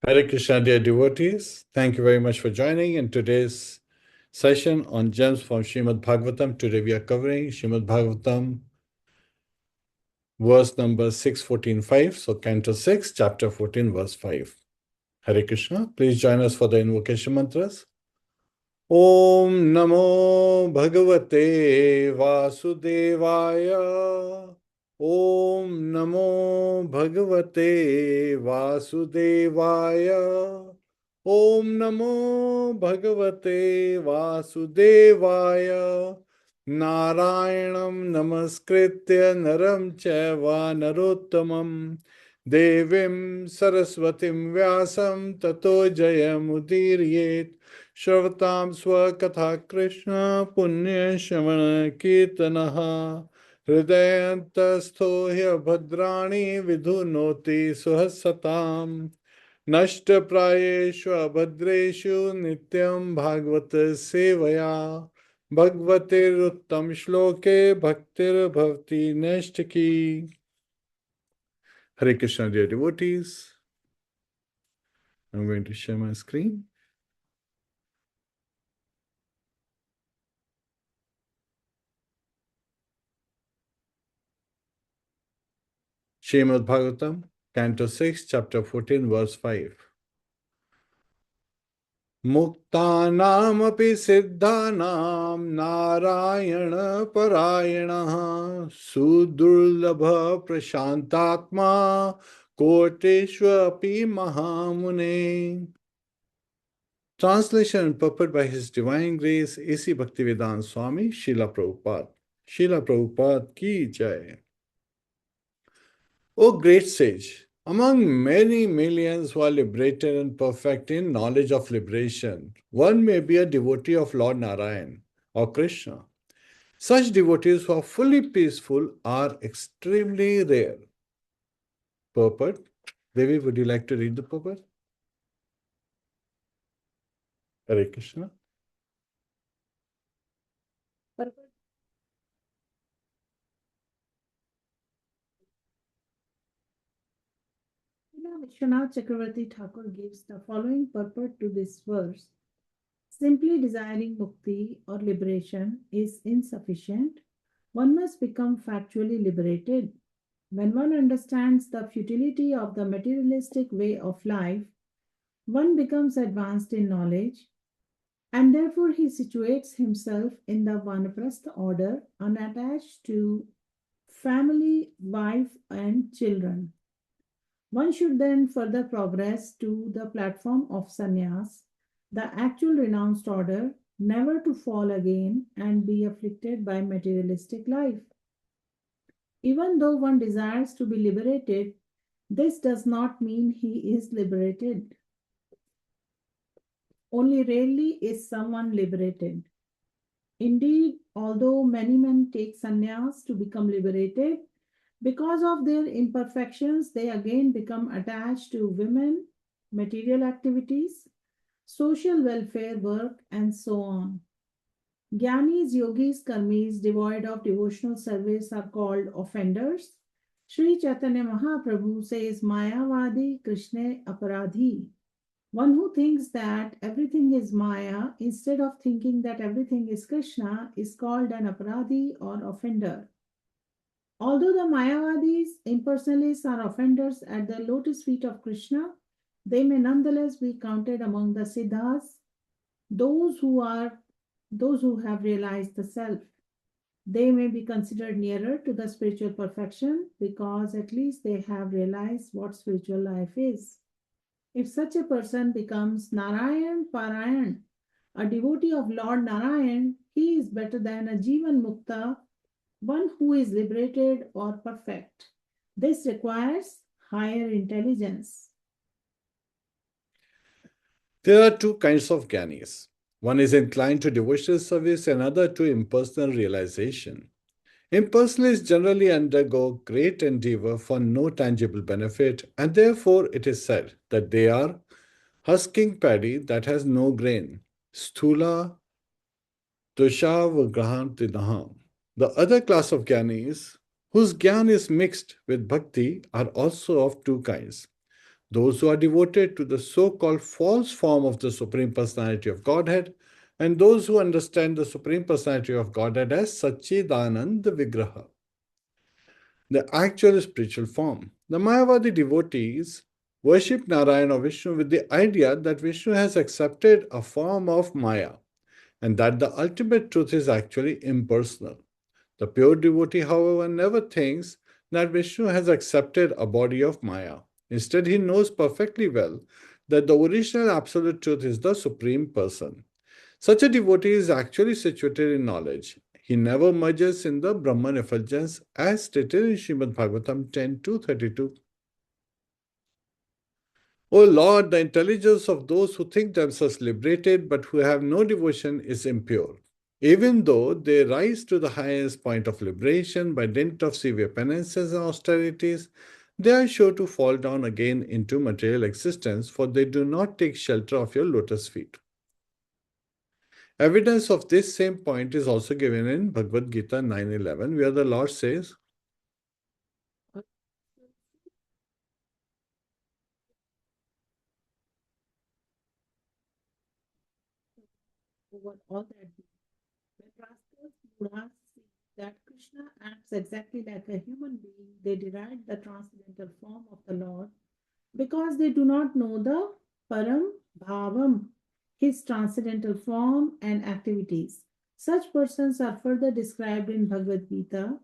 Hare Krishna, dear devotees. Thank you very much for joining in today's session on gems from Srimadbhagavatam. Today we are covering Srimadbhagavatam, verse number 6.14.5. So, Canto 6, Chapter 14, verse 5. Hare Krishna. Please join us for the invocation mantras. Om Namo Bhagavate Vasudevaya. Om Namo Bhagavate Vasudevaya. Om Namo Bhagavate Vasudevaya. Narayanam Namaskritya Naram Chaiva Narottamam Devim Saraswatim Vyasam Tato Jayamudiryet Shravtam Swakatha Krishna Punya Shamana Kirtanaha Hridayantastho Bhadrani Vidhunoti Suhasatam Nashtaprayeshu Abhadreshu Nityam Bhagavata Sevaya Bhagavatir Uttam Shloke Bhaktir Bhavati Nashtaki. Hare Krishna, dear devotees. I'm going to share my screen. Srimadbhagavatam, Canto 6, Chapter 14, verse 5. Muktanam api siddhanam narayana parayana sudurlabha prashantatma koteshva api mahamune. Translation and purport by His Divine Grace A.C. Bhaktivedanta Swami Srila Prabhupada. Srila Prabhupada ki jai. O great sage, among many millions who are liberated and perfect in knowledge of liberation, one may be a devotee of Lord Narayan or Krishna. Such devotees who are fully peaceful are extremely rare. Purport. Devi, would you like to read the purport? Hare Krishna. Vishwanath Chakravarti Thakur gives the following purport to this verse. Simply desiring mukti or liberation is insufficient. One must become factually liberated. When one understands the futility of the materialistic way of life, one becomes advanced in knowledge, and therefore he situates himself in the Vanaprastha order, unattached to family, wife, and children. One should then further progress to the platform of sannyas, the actual renounced order, never to fall again and be afflicted by materialistic life. Even though one desires to be liberated, this does not mean he is liberated. Only rarely is someone liberated. Indeed, although many men take sannyas to become liberated, because of their imperfections, they again become attached to women, material activities, social welfare work, and so on. Jnanis, yogis, karmis, devoid of devotional service are called offenders. Sri Chaitanya Mahaprabhu says, Mayavadi Krishna Aparadhi. One who thinks that everything is Maya instead of thinking that everything is Krishna is called an Aparadhi or offender. Although the Mayavadis, impersonalists, are offenders at the lotus feet of Krishna, they may nonetheless be counted among the Siddhas, those who have realized the self. They may be considered nearer to the spiritual perfection because at least they have realized what spiritual life is. If such a person becomes Narayan Parayan, a devotee of Lord Narayan, he is better than a Jivan Mukta, one who is liberated or perfect. This requires higher intelligence. There are two kinds of jnanis. One is inclined to devotional service, another to impersonal realization. Impersonalists generally undergo great endeavor for no tangible benefit, and therefore it is said that they are husking paddy that has no grain. Sthula Tushavagrahantidaham. The other class of jnanis, whose jnana is mixed with bhakti, are also of two kinds. Those who are devoted to the so-called false form of the Supreme Personality of Godhead, and those who understand the Supreme Personality of Godhead as Satchidanand Vigraha, the actual spiritual form. The Mayavadi devotees worship Narayana or Vishnu with the idea that Vishnu has accepted a form of Maya and that the ultimate truth is actually impersonal. The pure devotee, however, never thinks that Vishnu has accepted a body of Maya. Instead, he knows perfectly well that the original absolute truth is the Supreme Person. Such a devotee is actually situated in knowledge. He never merges in the Brahman effulgence as stated in Srimadbhagavatam 10:232. O Lord, the intelligence of those who think themselves liberated but who have no devotion is impure. Even though they rise to the highest point of liberation by dint of severe penances and austerities, they are sure to fall down again into material existence, for they do not take shelter of your lotus feet. Evidence of this same point is also given in Bhagavad Gita 9:11, where the Lord says, Over all that, when rascals Buddhas see that Krishna acts exactly like a human being, they deride the transcendental form of the Lord because they do not know the Param Bhavam, his transcendental form and activities. Such persons are further described in Bhagavad Gita,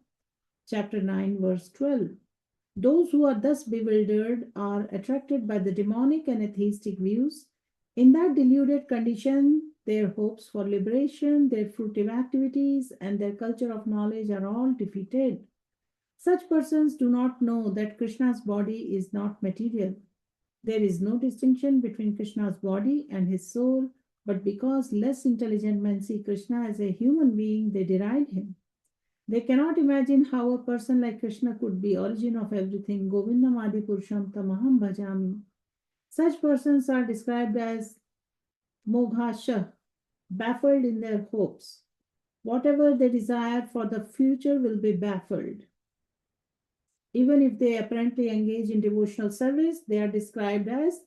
chapter 9, verse 12. Those who are thus bewildered are attracted by the demonic and atheistic views. In that deluded condition, their hopes for liberation, their fruitive activities, and their culture of knowledge are all defeated. Such persons do not know that Krishna's body is not material. There is no distinction between Krishna's body and his soul, but because less intelligent men see Krishna as a human being, they deride him. They cannot imagine how a person like Krishna could be origin of everything. Govindam Adi Purusham Tamaham Bhajami. Such persons are described as moghasha, baffled in their hopes. Whatever they desire for the future will be baffled. Even if they apparently engage in devotional service, they are described as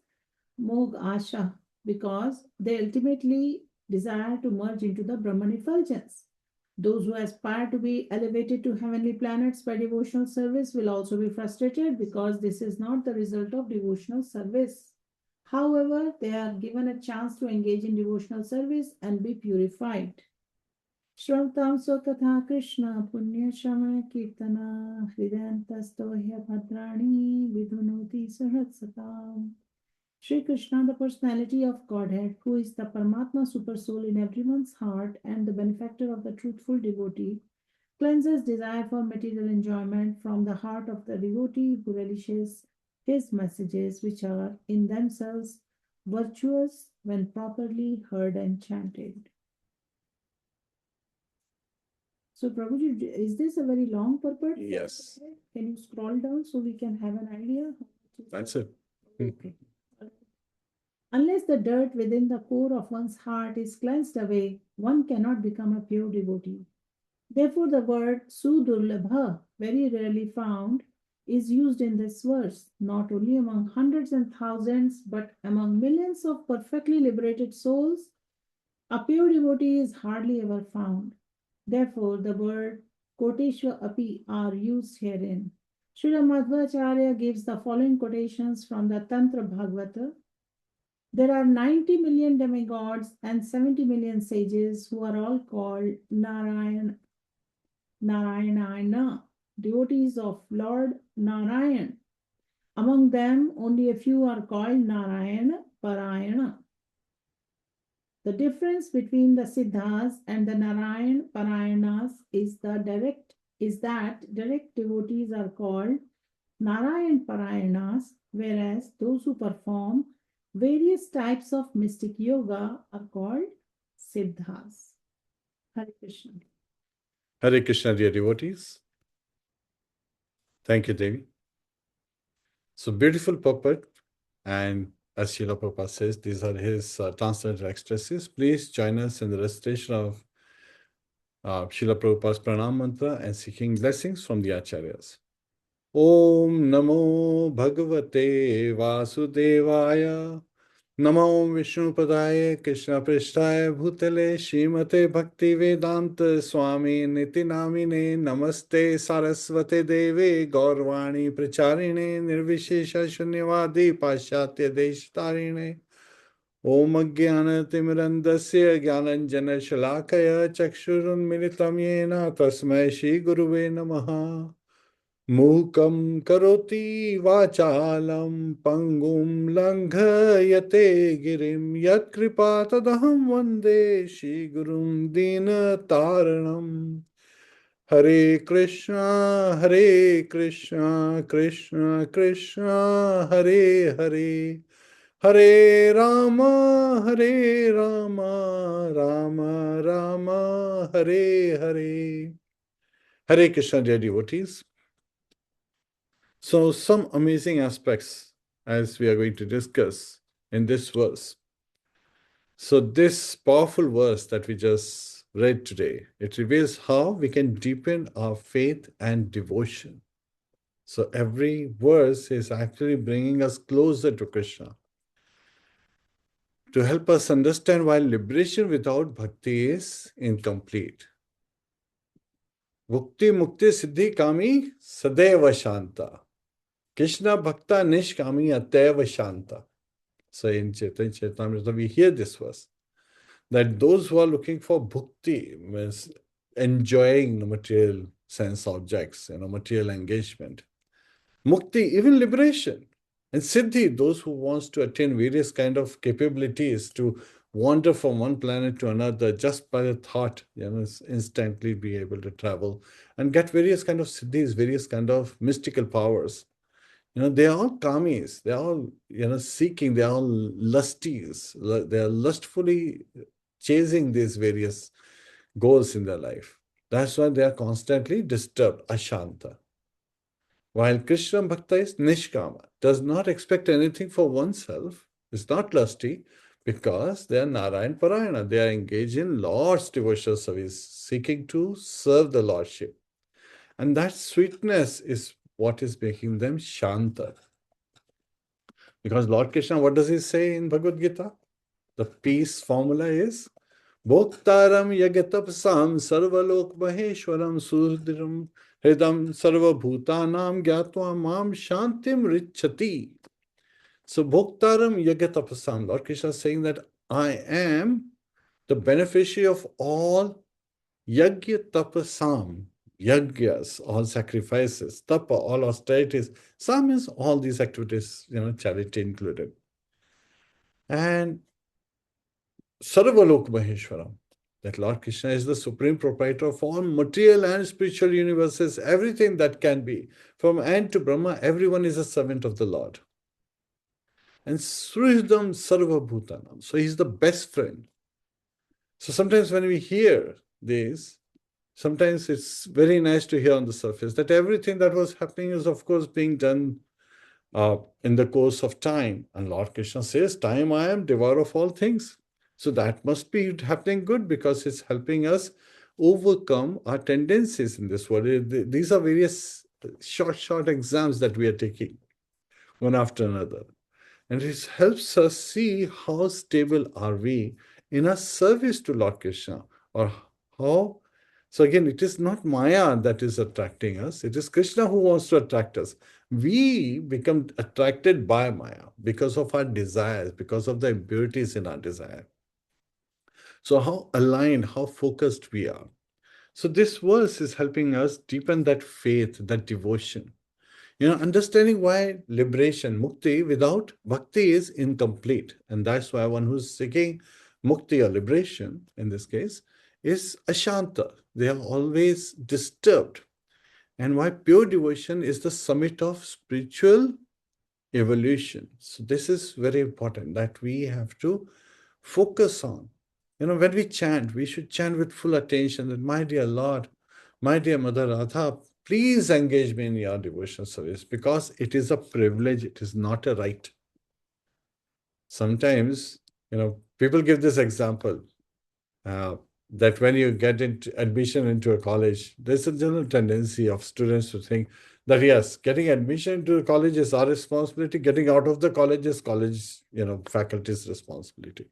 moghasha because they ultimately desire to merge into the Brahman effulgence. Those who aspire to be elevated to heavenly planets by devotional service will also be frustrated because this is not the result of devotional service. However, they are given a chance to engage in devotional service and be purified. Shravam Sokatha Krishna Punya Shama Kirtana Hridantastohya Bhadrani Vidhunuti Sahasakam. Sri Krishna, the personality of Godhead, who is the Paramatma Supersoul in everyone's heart and the benefactor of the truthful devotee, cleanses desire for material enjoyment from the heart of the devotee who relishes his messages, which are in themselves virtuous when properly heard and chanted. So, Prabhuji, is this a very long purport? yes, Can you scroll down so we can have an idea? that's it. Okay. Unless the dirt within the core of one's heart is cleansed away, one cannot become a pure devotee. Therefore, the word sudurlabha, very rarely found, is used in this verse, not only among hundreds and thousands, but among millions of perfectly liberated souls. A pure devotee is hardly ever found. Therefore, the word koteshva api are used herein. Srila Madhvacharya gives the following quotations from the Tantra Bhagavata. There are 90 million demigods and 70 million sages who are all called Narayana, devotees of Lord Narayan. Among them, only a few are called Narayana Parayana. The difference between the Siddhas and the Narayan Parayanas is that direct devotees are called Narayan Parayanas, whereas those who perform various types of mystic yoga are called Siddhas. Hare Krishna. Hare Krishna, dear devotees. Thank you, Devi. So beautiful puppet, and as Srila Prabhupada says, these are his transcendental ecstasies. Please join us in the recitation of Srila Prabhupada's Pranam Mantra and seeking blessings from the Acharyas. Om Namo Bhagavate Vasudevaya. Namo Vishnu Padaya Krishna Prishtaya Bhutale Srimate Bhakti Vedanta Swami Niti Namine Namaste Saraswate Deve Gaurvani Pracharine Nirvishesha Shunyavadi Paschatya Deshtarine Om Jnanatimrandasya Jnananjana Shalakaya Chakshurunmilitam Yena Tasmai Shri Guruve Namaha Mukam karoti vachalam pangum langhayate girim yat kripa tadaham vande Shri Gurum Dina Taranam. Hare Krishna, Krishna Krishna, Hare Hare, Hare Rama, Rama Rama, Hare Hare. Hare Krishna, dear devotees. So, some amazing aspects as we are going to discuss in this verse. So, this powerful verse that we just read today, it reveals how we can deepen our faith and devotion. So, every verse is actually bringing us closer to Krishna to help us understand why liberation without bhakti is incomplete. Bhukti mukti siddhi kami sadeva shanta. Krishna bhakta nishkami ateva shanta. So in Chaitanya Charitamrita, we hear this verse that those who are looking for bhukti, means enjoying the material sense objects, material engagement, mukti, even liberation, and siddhi, those who wants to attain various kind of capabilities to wander from one planet to another just by a thought, instantly be able to travel and get various kind of siddhis, various kind of mystical powers. They are all kamis. They are all, seeking. They are all lusties. They are lustfully chasing these various goals in their life. That's why they are constantly disturbed, ashanta. While Krishna Bhakta is nishkama, does not expect anything for oneself, is not lusty, because they are Narayan Parayana. They are engaged in Lord's devotional service, seeking to serve the Lordship. And that sweetness is what is making them shanta. Because Lord Krishna, what does he say in Bhagavad Gita? The peace formula is Bhoktaram yagatapsam sarvalok maheshwaram sudhiram hridam sarvabhutanam gyatva mam shantim richati. So Bhoktaram yagatapsam, Lord Krishna is saying that I am the beneficiary of all yagya tapasam, yagyas, all sacrifices, tapa, all austerities. Sam is all these activities, charity included. And Sarvalok Maheshwaram, that Lord Krishna is the supreme proprietor of all material and spiritual universes, everything that can be. From Ant to Brahma, everyone is a servant of the Lord. And Sridham Sarva Bhutanam. So he's the best friend. So sometimes when we hear this, sometimes it's very nice to hear on the surface that everything that was happening is, of course, being done in the course of time. And Lord Krishna says, time I am devourer of all things. So that must be happening good because it's helping us overcome our tendencies in this world. These are various short exams that we are taking one after another. And it helps us see how stable are we in our service to Lord Krishna, or how. So again, it is not Maya that is attracting us. It is Krishna who wants to attract us. We become attracted by Maya because of our desires, because of the impurities in our desire. So how aligned, how focused we are. So this verse is helping us deepen that faith, that devotion. Understanding why liberation, mukti, without bhakti is incomplete. And that's why one who's seeking mukti or liberation, in this case, is ashanta. They are always disturbed. And why pure devotion is the summit of spiritual evolution. So this is very important that we have to focus on. When we chant, we should chant with full attention that, my dear Lord, my dear Mother Radha, please engage me in your devotional service because it is a privilege, it is not a right. Sometimes, people give this example that when you get into admission into a college, there's a general tendency of students to think That yes, getting admission to college is our responsibility, getting out of the college is college, faculty's responsibility.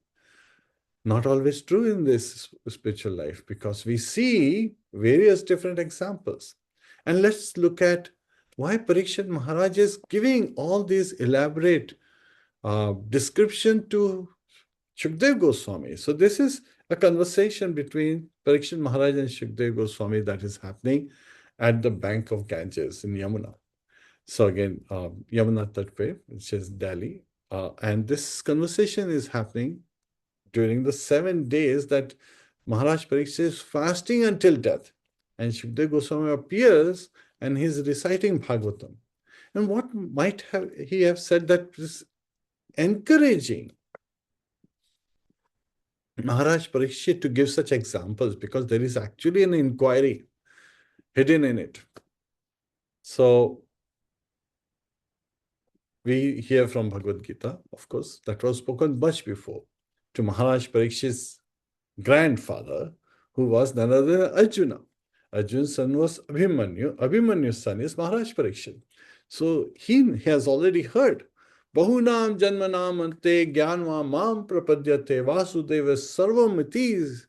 Not always true in this spiritual life, because we see various different examples. And let's look at why Parikshit Maharaj is giving all these elaborate description to Shukdev Goswami. So this is a conversation between Parikshit Maharaj and Shukdev Goswami that is happening at the bank of Ganges in Yamuna. So again, Yamuna Tattva, which is Delhi. And this conversation is happening during the 7 days that Maharaj Parikshit is fasting until death. And Shukdev Goswami appears and he's reciting Bhagavatam. And what might he have said that is encouraging Maharaj Parikshit to give such examples, because there is actually an inquiry hidden in it. So we hear from Bhagavad Gita, of course, that was spoken much before to Maharaj Parikshit's grandfather, who was none other than Arjuna. Arjuna's son was Abhimanyu. Abhimanyu's son is Maharaj Parikshit. So he has already heard. Bahunam janmanam ante jnanva mam prapadyate vasudeva sarvamiti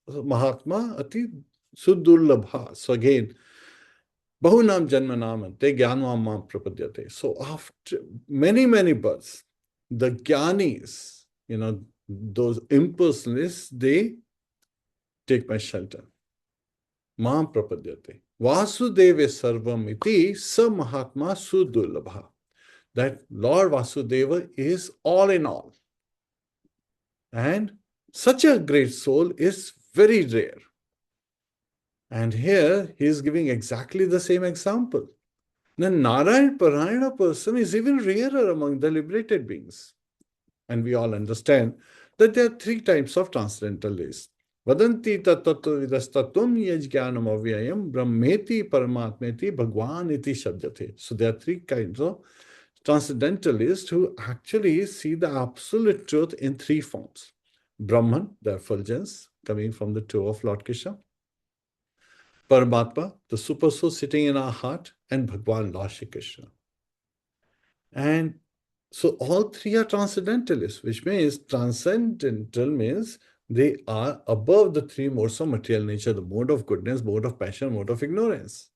mahatma ati sudurlabha. So again, Bahunam janmanam ante jnanva mam prapadyate. So after many, many births, the jnanis, those impersonalists, they take my shelter. Mam prapadyate. Vasudeva sarvam iti sa mahatma sudurlabha. That Lord Vasudeva is all in all. And such a great soul is very rare. And here he is giving exactly the same example. The Narayan Parayana person is even rarer among the liberated beings. And we all understand that there are 3 types of transcendentalists. Vadanti tattva vidastatum yajnanam avyayam brahmeti paramatmeti bhagwan iti shabdate. So there are 3 kinds of transcendentalists who actually see the absolute truth in 3 forms. Brahman, the effulgence coming from the toe of Lord Krishna. Paramatma, the super soul sitting in our heart, and Bhagwan, Lord Shri Krishna. And so all 3 are transcendentalists, which means transcendental means they are above the 3 modes of material nature, the mode of goodness, mode of passion, mode of ignorance.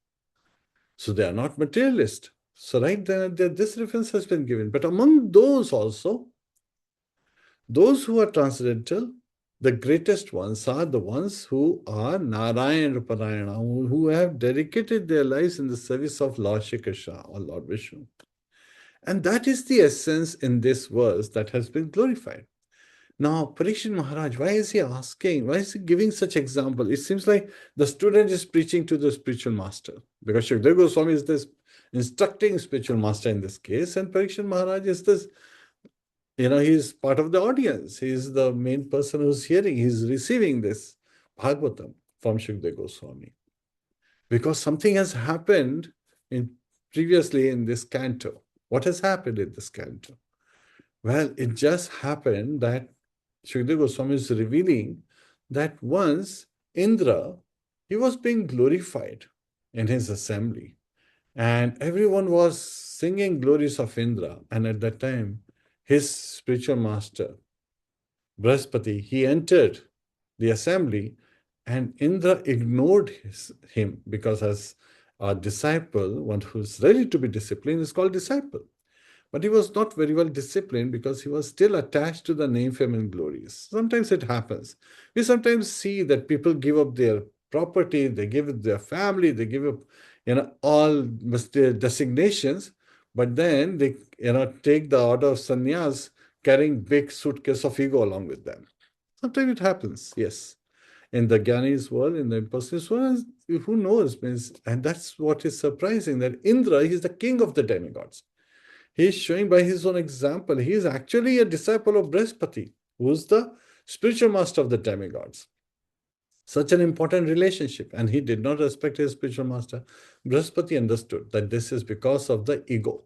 So they are not materialist. So right there, this reference has been given. But among those also, those who are transcendental, the greatest ones are the ones who are Narayan Parayana, who have dedicated their lives in the service of Lord Shri Krishna or Lord Vishnu. And that is the essence in this verse that has been glorified. Now, Parikshit Maharaj, why is he asking? Why is he giving such example? It seems like the student is preaching to the spiritual master, because Shukdev Goswami is this instructing spiritual master in this case, and Parikshit Maharaj is this, he's part of the audience. He's the main person who's hearing, he's receiving this Bhagavatam from Shukdev Goswami. Because something has happened previously in this canto. What has happened in this canto? Well, it just happened that Shukdev Goswami is revealing that once Indra, he was being glorified in his assembly. And everyone was singing glories of Indra. And at that time, his spiritual master, Brahaspati, he entered the assembly, and Indra ignored him, because as a disciple, one who's ready to be disciplined is called disciple. But he was not very well disciplined because he was still attached to the name, fame, and glories. Sometimes it happens. We sometimes see that people give up their property, they give up their family, they give up, all their designations, but then they, take the order of sannyas, carrying big suitcase of ego along with them. Sometimes it happens, yes. In the Jnani's world, in the impersonalist world, who knows? And that's what is surprising, that Indra, he's the king of the demigods. He is showing by his own example, he is actually a disciple of Brahaspati, who is the spiritual master of the demigods. Such an important relationship, and he did not respect his spiritual master. Brahaspati understood that this is because of the ego.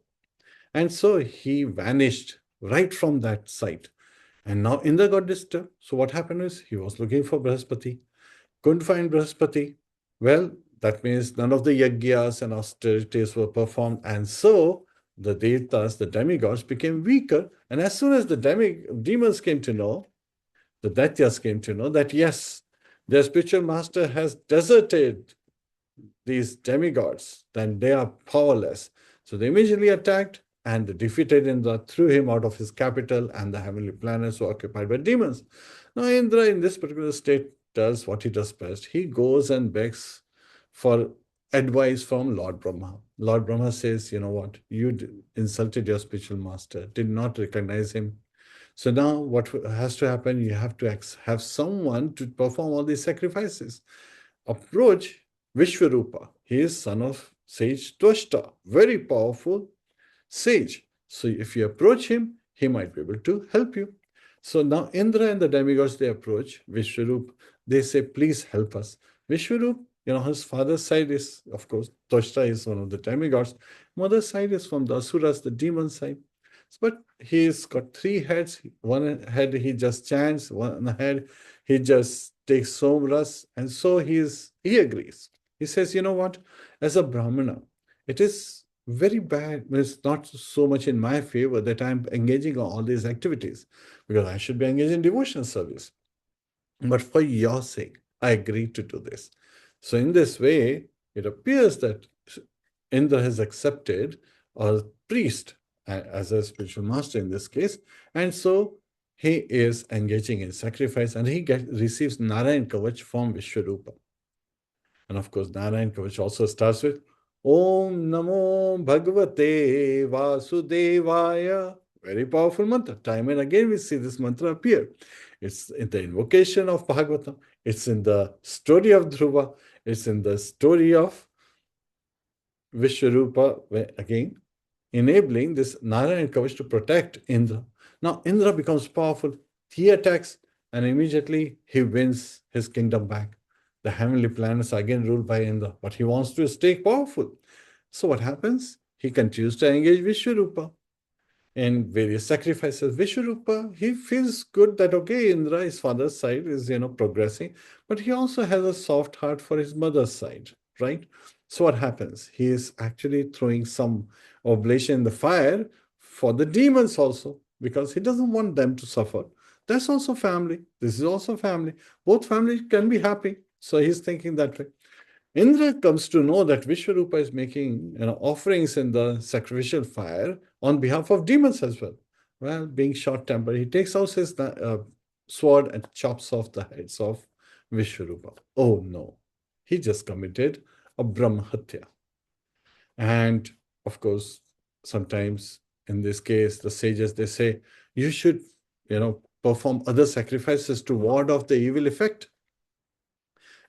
And so he vanished right from that site. And now Indra got disturbed. So what happened is, he was looking for Brahaspati, couldn't find Brahaspati. Well, that means none of the yagyas and austerities were performed. And so the devtas, the demigods, became weaker. And as soon as the demons came to know, the Daityas came to know that yes, their spiritual master has deserted these demigods, then they are powerless. So they immediately attacked and they defeated Indra, threw him out of his capital, and the heavenly planets were occupied by demons. Now, Indra, in this particular state, does what he does best. He goes and begs for advice from Lord Brahma. Lord Brahma says, you know what, you insulted your spiritual master, did not recognize him. So now what has to happen? You have to have someone to perform all these sacrifices. Approach Vishwarupa. He is son of sage Twashta, very powerful sage. So if you approach him, he might be able to help you. So now Indra and the demigods, they approach Vishwarup. They say, please help us. Vishwarup, his father's side is, of course, Twashta is one of the demigods. Mother's side is from the Asuras, the demon side. But he's got three heads. One head he just chants, one head he just takes somras, and so he agrees. He says, you know what, as a Brahmana, it is very bad. It's not so much in my favor that I'm engaging in all these activities because I should be engaged in devotional service. But for your sake, I agreed to do this. So in this way, it appears that Indra has accepted a priest as a spiritual master in this case, and so he is engaging in sacrifice, and he receives Narayan Kavach from Vishwarupa. And of course, Narayan Kavach also starts with Om Namo Bhagavate Vasudevaya. Very powerful mantra. Time and again we see this mantra appear. It's in the invocation of Bhagavatam. It's in the story of Dhruva. It's in the story of Vishwarupa, again, enabling this Narayan Kavach to protect Indra. Now Indra becomes powerful. He attacks and immediately he wins his kingdom back. The heavenly planets are again ruled by Indra, but he wants to stay powerful. So what happens? He continues to engage Vishwarupa in various sacrifices. Vishwarupa, he feels good that, okay, Indra, his father's side, is, progressing, but he also has a soft heart for his mother's side, right? So what happens? He is actually throwing some oblation in the fire for the demons also, because he doesn't want them to suffer. That's also family. This is also family. Both families can be happy. So he's thinking that way. Indra comes to know that Vishwarupa is making offerings in the sacrificial fire on behalf of demons as well. Well, being short-tempered, he takes out his sword and chops off the heads of Vishwarupa. Oh no, he just committed a Brahmahatya. And of course, sometimes in this case, the sages, they say, you should, perform other sacrifices to ward off the evil effect.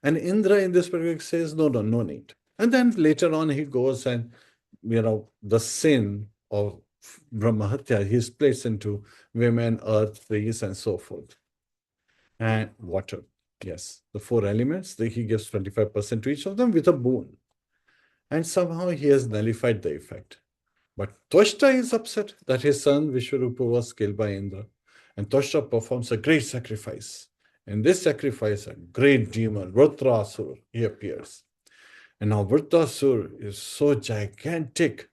And Indra in this particular says, no, no, no need. And then later on, he goes and, the sin of Brahmahatya, he splits into women, earth, trees, and so forth. And water. Yes, the four elements, he gives 25% to each of them with a boon. And somehow he has nullified the effect. But Twashta is upset that his son Vishwarupa was killed by Indra. And Twashta performs a great sacrifice. In this sacrifice, a great demon, Vritrasur, he appears. And now Vritrasur is so gigantic,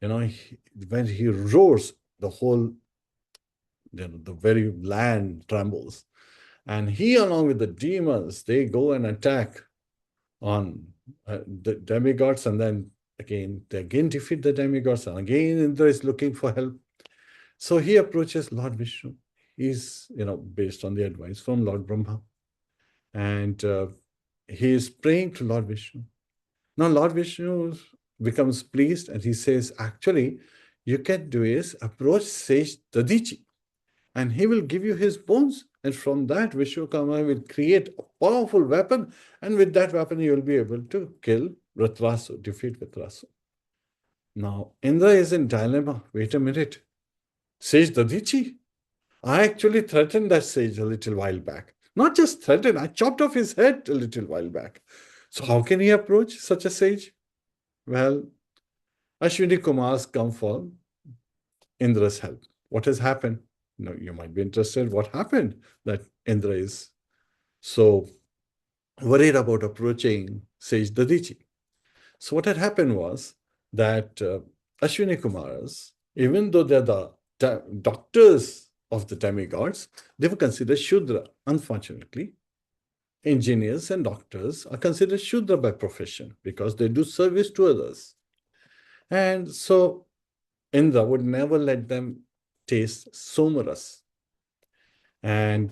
when he roars, the whole, the very land trembles. And he, along with the demons, they go and attack on the demigods, and then they again defeat the demigods, and again Indra is looking for help. So he approaches Lord Vishnu. He's, based on the advice from Lord Brahma. And he is praying to Lord Vishnu. Now Lord Vishnu becomes pleased and he says, actually, you can do is approach sage Dadichi and he will give you his bones. And from that, Vishwakarma will create a powerful weapon. And with that weapon, you will be able to kill Vritrasu, defeat Vritrasu. Now, Indra is in dilemma. Wait a minute. Sage Dadichi? I actually threatened that sage a little while back. Not just threatened, I chopped off his head a little while back. So how can he approach such a sage? Well, Ashwini Kumars come for Indra's help. What has happened? You might be interested. What happened that Indra is so worried about approaching Sage Dadichi. So what had happened was that Ashwini Kumars, even though they're the doctors of the demigods, they were considered Shudra. Unfortunately, engineers and doctors are considered Shudra by profession because they do service to others. And so Indra would never let them taste Somaras. And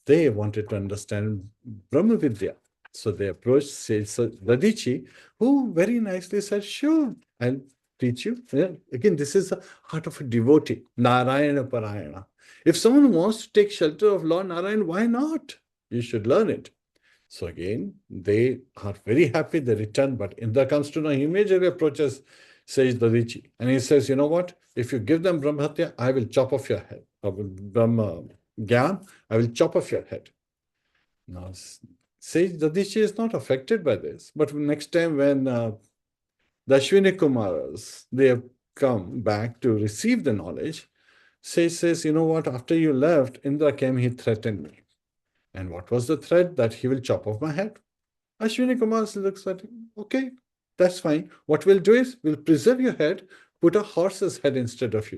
they wanted to understand Brahma Vidya. So they approached Radichi, who very nicely said, sure, I'll teach you. Yeah. Again, this is the heart of a devotee, Narayana Parayana. If someone wants to take shelter of Lord Narayan, why not? You should learn it. So again, they are very happy, they return, but Indra comes to know, he immediately approaches Sage Dadichi. And he says, you know what? If you give them Brahmhatya, I will chop off your head. Brahma Gyan, I will chop off your head. Now, Sage Dadichi is not affected by this. But next time when the Ashwini Kumaras, they have come back to receive the knowledge, Sage says, you know what? After you left, Indra came, he threatened me. And what was the threat? That he will chop off my head. Ashwini Kumar looks at him, okay, that's fine. What we'll do is we'll preserve your head, put a horse's head instead of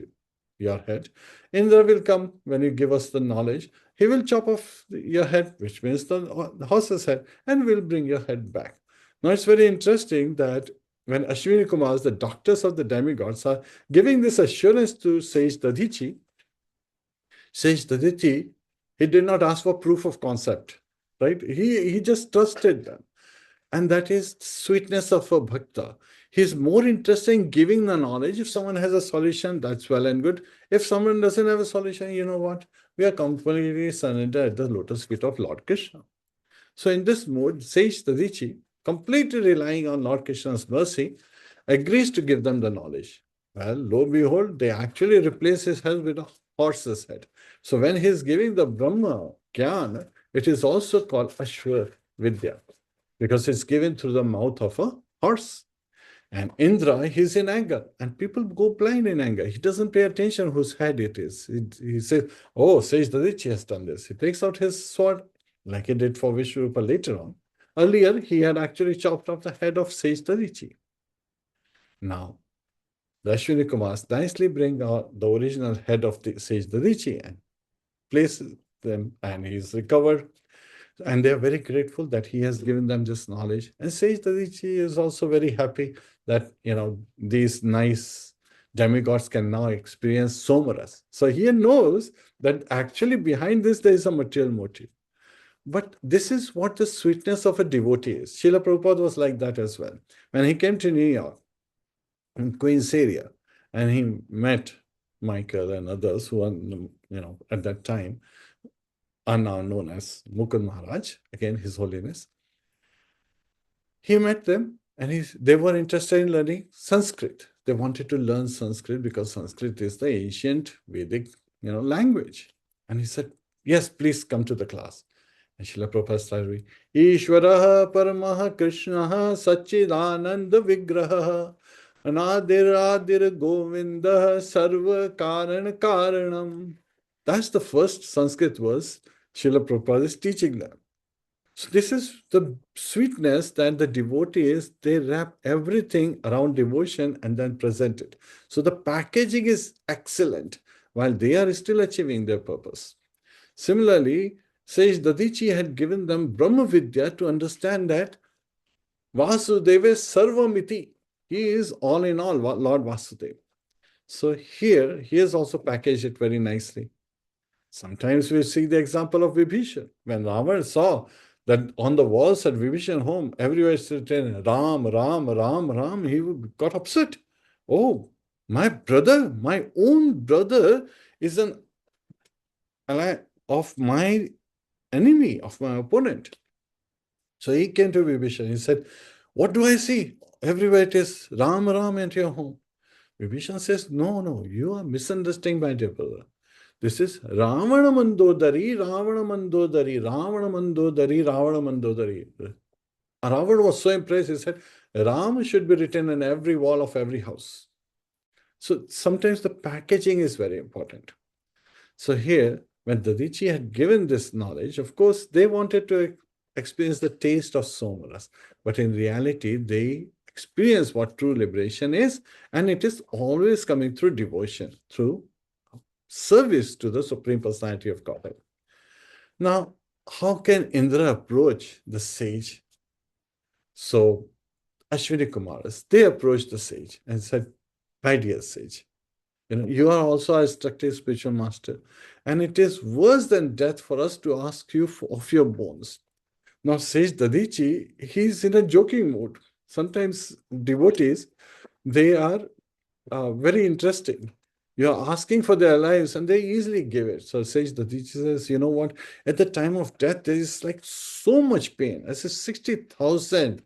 your head. Indra will come when you give us the knowledge. He will chop off your head, which means the horse's head, and we'll bring your head back. Now it's very interesting that when Ashwini Kumars, the doctors of the demigods, are giving this assurance to Sage Dadichi, Sage Dadichi, he did not ask for proof of concept, right? He just trusted them. And that is sweetness of a bhakta. He's more interested in giving the knowledge. If someone has a solution, that's well and good. If someone doesn't have a solution, you know what? We are completely surrendered at the lotus feet of Lord Krishna. So in this mode, Sage Tadichi, completely relying on Lord Krishna's mercy, agrees to give them the knowledge. Well, lo and behold, they actually replace his head with a horse's head. So when he is giving the Brahma Gyan, it is also called Ashwa Vidya because it's given through the mouth of a horse. And Indra, he's in anger, and people go blind in anger. He doesn't pay attention whose head it is. He says, oh, Sage Dadichi has done this. He takes out his sword, like he did for Vishwarupa later on. Earlier, he had actually chopped off the head of Sage Dadichi. Now, the Ashwini Kumars nicely bring out the original head of the Sage Dadichi and place them, and he's recovered. And they are very grateful that he has given them this knowledge. And Sage Dadichi is also very happy that, these nice demigods can now experience Somaras. So he knows that actually behind this, there is a material motive. But this is what the sweetness of a devotee is. Srila Prabhupada was like that as well. When he came to New York, in Queens area, and he met Michael and others who are, at that time, are now known as Mukund Maharaj, again, His Holiness. He met them and they were interested in learning Sanskrit. They wanted to learn Sanskrit because Sanskrit is the ancient Vedic, language. And he said, yes, please come to the class. And Srila Prabhupada started, Ishvaraha Paramaha Krishnaha Sachidananda Vigraha Anadiradir Govinda Sarva Karana Karanam. That's the first Sanskrit verse Srila Prabhupada is teaching them. So this is the sweetness that the devotees, they wrap everything around devotion and then present it. So the packaging is excellent while they are still achieving their purpose. Similarly, Sage Dadichi had given them Brahma Vidya to understand that Vasudeva is Sarvamiti. He is all in all, Lord Vasudeva. So here, he has also packaged it very nicely. Sometimes we see the example of Vibhishan. When Ravana saw that on the walls at Vibhishan home, everywhere is written Ram, Ram, Ram, Ram, he got upset. Oh, my brother, my own brother is an ally of my enemy, of my opponent. So he came to Vibhishan. He said, what do I see? Everywhere it is Ram, Ram at your home. Vibhishan says, no, you are misunderstanding my dear brother. This is Ravana Mandodari, Ravana Mandodari, Ravana Mandodari, Ravana Mandodari. Ravana was so impressed, he said, Ram should be written on every wall of every house. So sometimes the packaging is very important. So here, when Dadichi had given this knowledge, of course, they wanted to experience the taste of somaras, but in reality, they experience what true liberation is, and it is always coming through devotion, through service to the Supreme Personality of Godhead. Now, how can Indra approach the sage? So, Ashwini Kumaras, they approached the sage and said, "My dear sage, you are also a instructive spiritual master, and it is worse than death for us to ask you of your bones." Now, Sage Dadichi, he's in a joking mood. Sometimes devotees, they are very interesting. You're asking for their lives and they easily give it. So Sage Dadichi says, you know what? At the time of death, there is like so much pain. I said 60,000,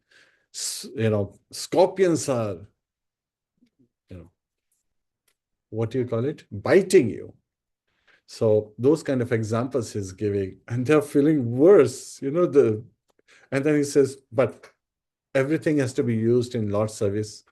scorpions are, what do you call it? Biting you. So those kind of examples he's giving, and they're feeling worse, and then he says, but everything has to be used in Lord's service.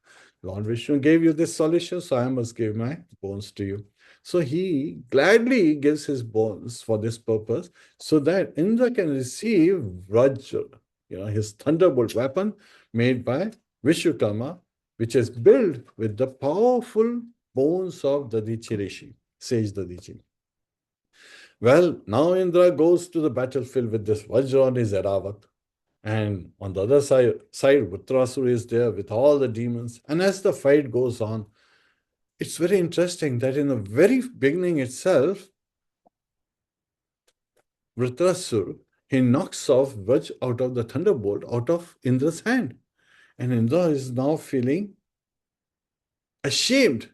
Lord Vishnu gave you this solution, so I must give my bones to you. So he gladly gives his bones for this purpose, so that Indra can receive Vajra, his thunderbolt weapon made by Vishwakarma, which is built with the powerful bones of Dadichi Rishi, Sage Dadichi. Well, now Indra goes to the battlefield with this Vajra on his Eravat. And on the other side, Vrutrasura is there with all the demons. And as the fight goes on, it's very interesting that in the very beginning itself, Vrutrasura, he knocks off Vaj out of the thunderbolt, out of Indra's hand. And Indra is now feeling ashamed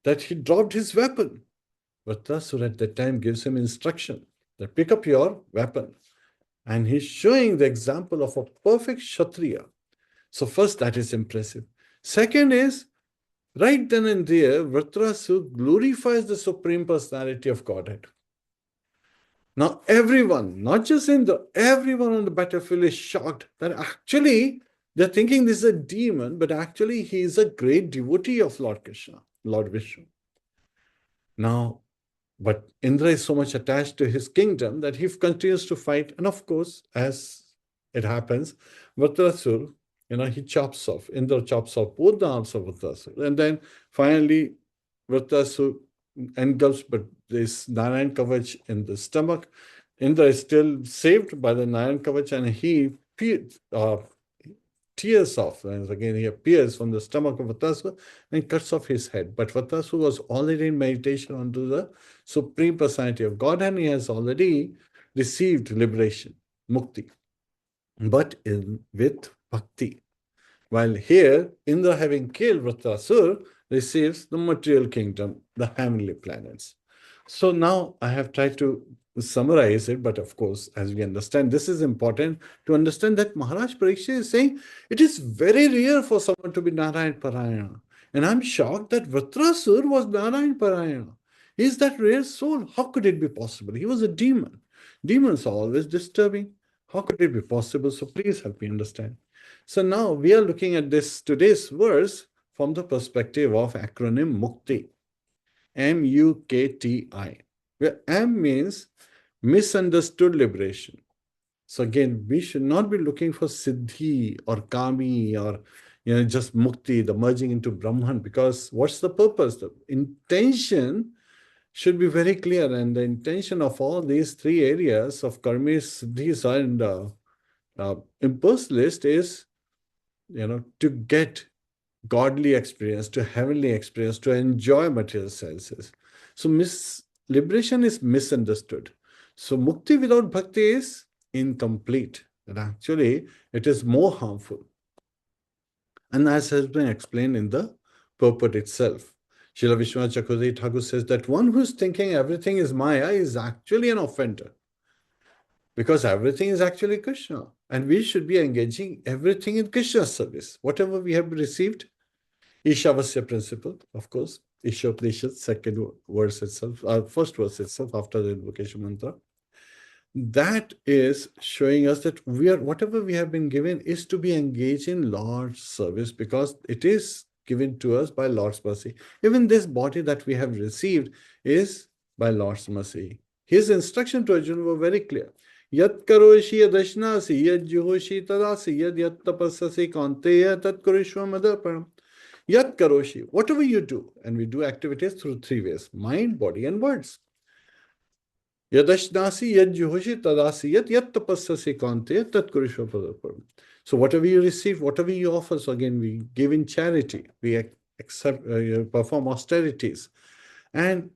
that he dropped his weapon. Vrutrasura at that time gives him instruction that pick up your weapon. And he's showing the example of a perfect Kshatriya. So first, that is impressive. Second is, right then and there, Vrutrasura glorifies the Supreme Personality of Godhead. Now everyone, not just Indra, everyone on the battlefield is shocked that actually they're thinking this is a demon, but actually he is a great devotee of Lord Krishna, Lord Vishnu. Now, but Indra is so much attached to his kingdom that he continues to fight. And of course, as it happens, Vrutrasura, he chops off, Indra chops off both the arms of Vrutrasura. And then finally, Vrutrasura engulfs but this Narayan Kavach in the stomach. Indra is still saved by the Narayan Kavach, and he tears off. And again, he appears from the stomach of Vrutrasura and cuts off his head. But Vrutrasura was already in meditation onto the Supreme Personality of God, and he has already received liberation, mukti, but with bhakti. While here, Indra, having killed Vrutrasura, receives the material kingdom, the heavenly planets. So now I have tried to summarize it, but of course, as we understand, this is important to understand that Maharaj Parikshit is saying it is very rare for someone to be Narayan Parayana. And I'm shocked that Vrutrasura was Narayan Parayana. He is that rare soul. How could it be possible? He was a demon. Demons are always disturbing. How could it be possible? So please help me understand. So now we are looking at today's verse from the perspective of acronym Mukti. M-U-K-T-I, where M means misunderstood liberation. So again, we should not be looking for Siddhi or Kami or just Mukti, the merging into Brahman, because what's the purpose? The intention should be very clear, and the intention of all these three areas of Karmis, Siddhis, and impersonalist is, to get godly experience, to heavenly experience, to enjoy material senses. So liberation is misunderstood. So mukti without bhakti is incomplete. And actually, it is more harmful. And as has been explained in the purport itself, Srila Vishwanath Chakravarti Thakur says that one who's thinking everything is Maya is actually an offender. Because everything is actually Krishna. And we should be engaging everything in Krishna's service. Whatever we have received, Ishavasya principle, of course, Ishopadesha, second verse itself, first verse itself after the invocation mantra. That is showing us that whatever we have been given is to be engaged in Lord's service, because it is given to us by Lord's mercy. Even this body that we have received is by Lord's mercy. His instruction to Arjuna were very clear. Yat karoshi yadashnasi yad juhoshi tadasi yat tapassasi kaunteya tat kurishva madarpanam. Yat karoshi, whatever you do, and we do activities through three ways: mind, body, and words. Yadashnasi yad juhoshi tadasi yat tapassasi kaunteya tat kurishva madarpanam. So whatever you receive, whatever you offer, so again we give in charity, we accept, perform austerities, and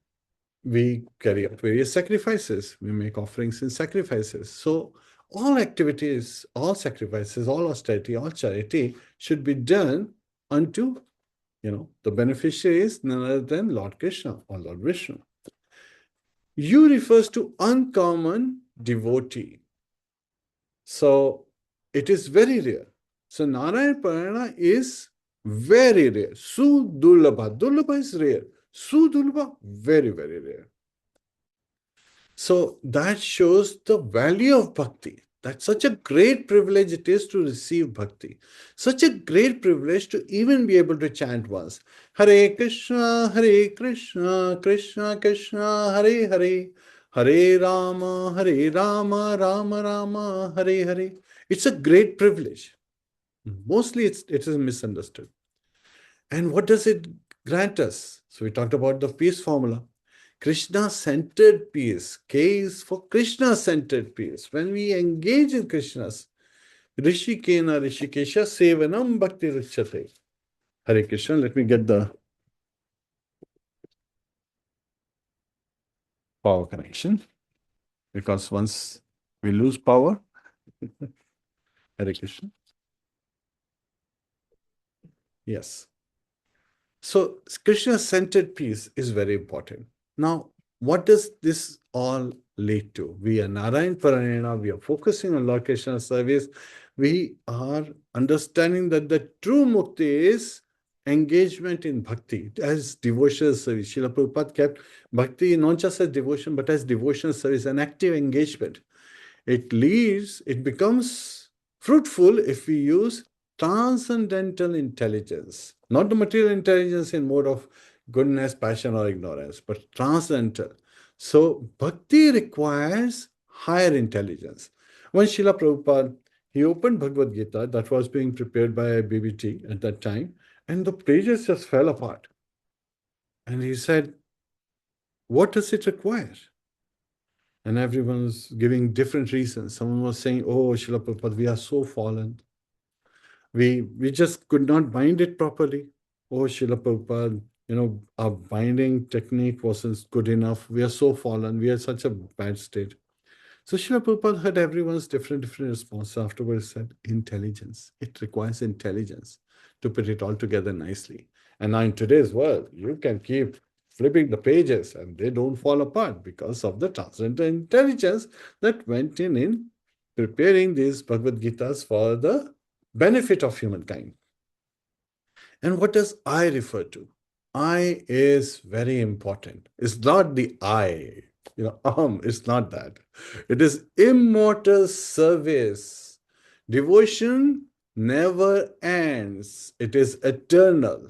we carry out various sacrifices. We make offerings and sacrifices. So all activities, all sacrifices, all austerity, all charity should be done unto, the beneficiary is none other than Lord Krishna or Lord Vishnu. You refers to uncommon devotee. So it is very rare. So Narayan Parayana is very rare. Sudulabha. Dulabha is rare. Sudulabha, very, very rare. So that shows the value of bhakti. That's such a great privilege it is to receive bhakti. Such a great privilege to even be able to chant once. Hare Krishna, Krishna Krishna, Hare Hare, Hare Rama, Rama Rama, Hare Hare. It's a great privilege. Mostly it is misunderstood. And what does it grant us? So we talked about the peace formula. Krishna-centered peace. K is for Krishna-centered peace. When we engage in Krishna's Rishikena Rishikesha Sevanam Bhakti Richate. Hare Krishna. Let me get the power connection. Because once we lose power, Hare Krishna. Yes. So Krishna-centered peace is very important. Now, what does this all lead to? We are Narayan Parayana, we are focusing on Lord Krishna's service. We are understanding that the true mukti is engagement in bhakti as devotional service. Srila Prabhupada kept bhakti not just as devotion, but as devotional service, an active engagement. It becomes fruitful if we use transcendental intelligence, not the material intelligence in mode of goodness, passion, or ignorance, but transcendental. So, bhakti requires higher intelligence. When Srila Prabhupada, he opened Bhagavad Gita that was being prepared by BBT at that time, and the pages just fell apart. And he said, what does it require? And everyone's giving different reasons. Someone was saying, oh, Srila Prabhupada, we are so fallen. We just could not bind it properly. Oh, Srila Prabhupada, our binding technique wasn't good enough. We are so fallen. We are such a bad state. So Srila Prabhupada had everyone's different response. Afterwards said, intelligence. It requires intelligence to put it all together nicely. And now in today's world, you can keep flipping the pages and they don't fall apart because of the transcendental intelligence that went in preparing these Bhagavad Gitas for the benefit of humankind. And what does I refer to? I is very important. It's not the I. It's not that. It is immortal service. Devotion never ends. It is eternal.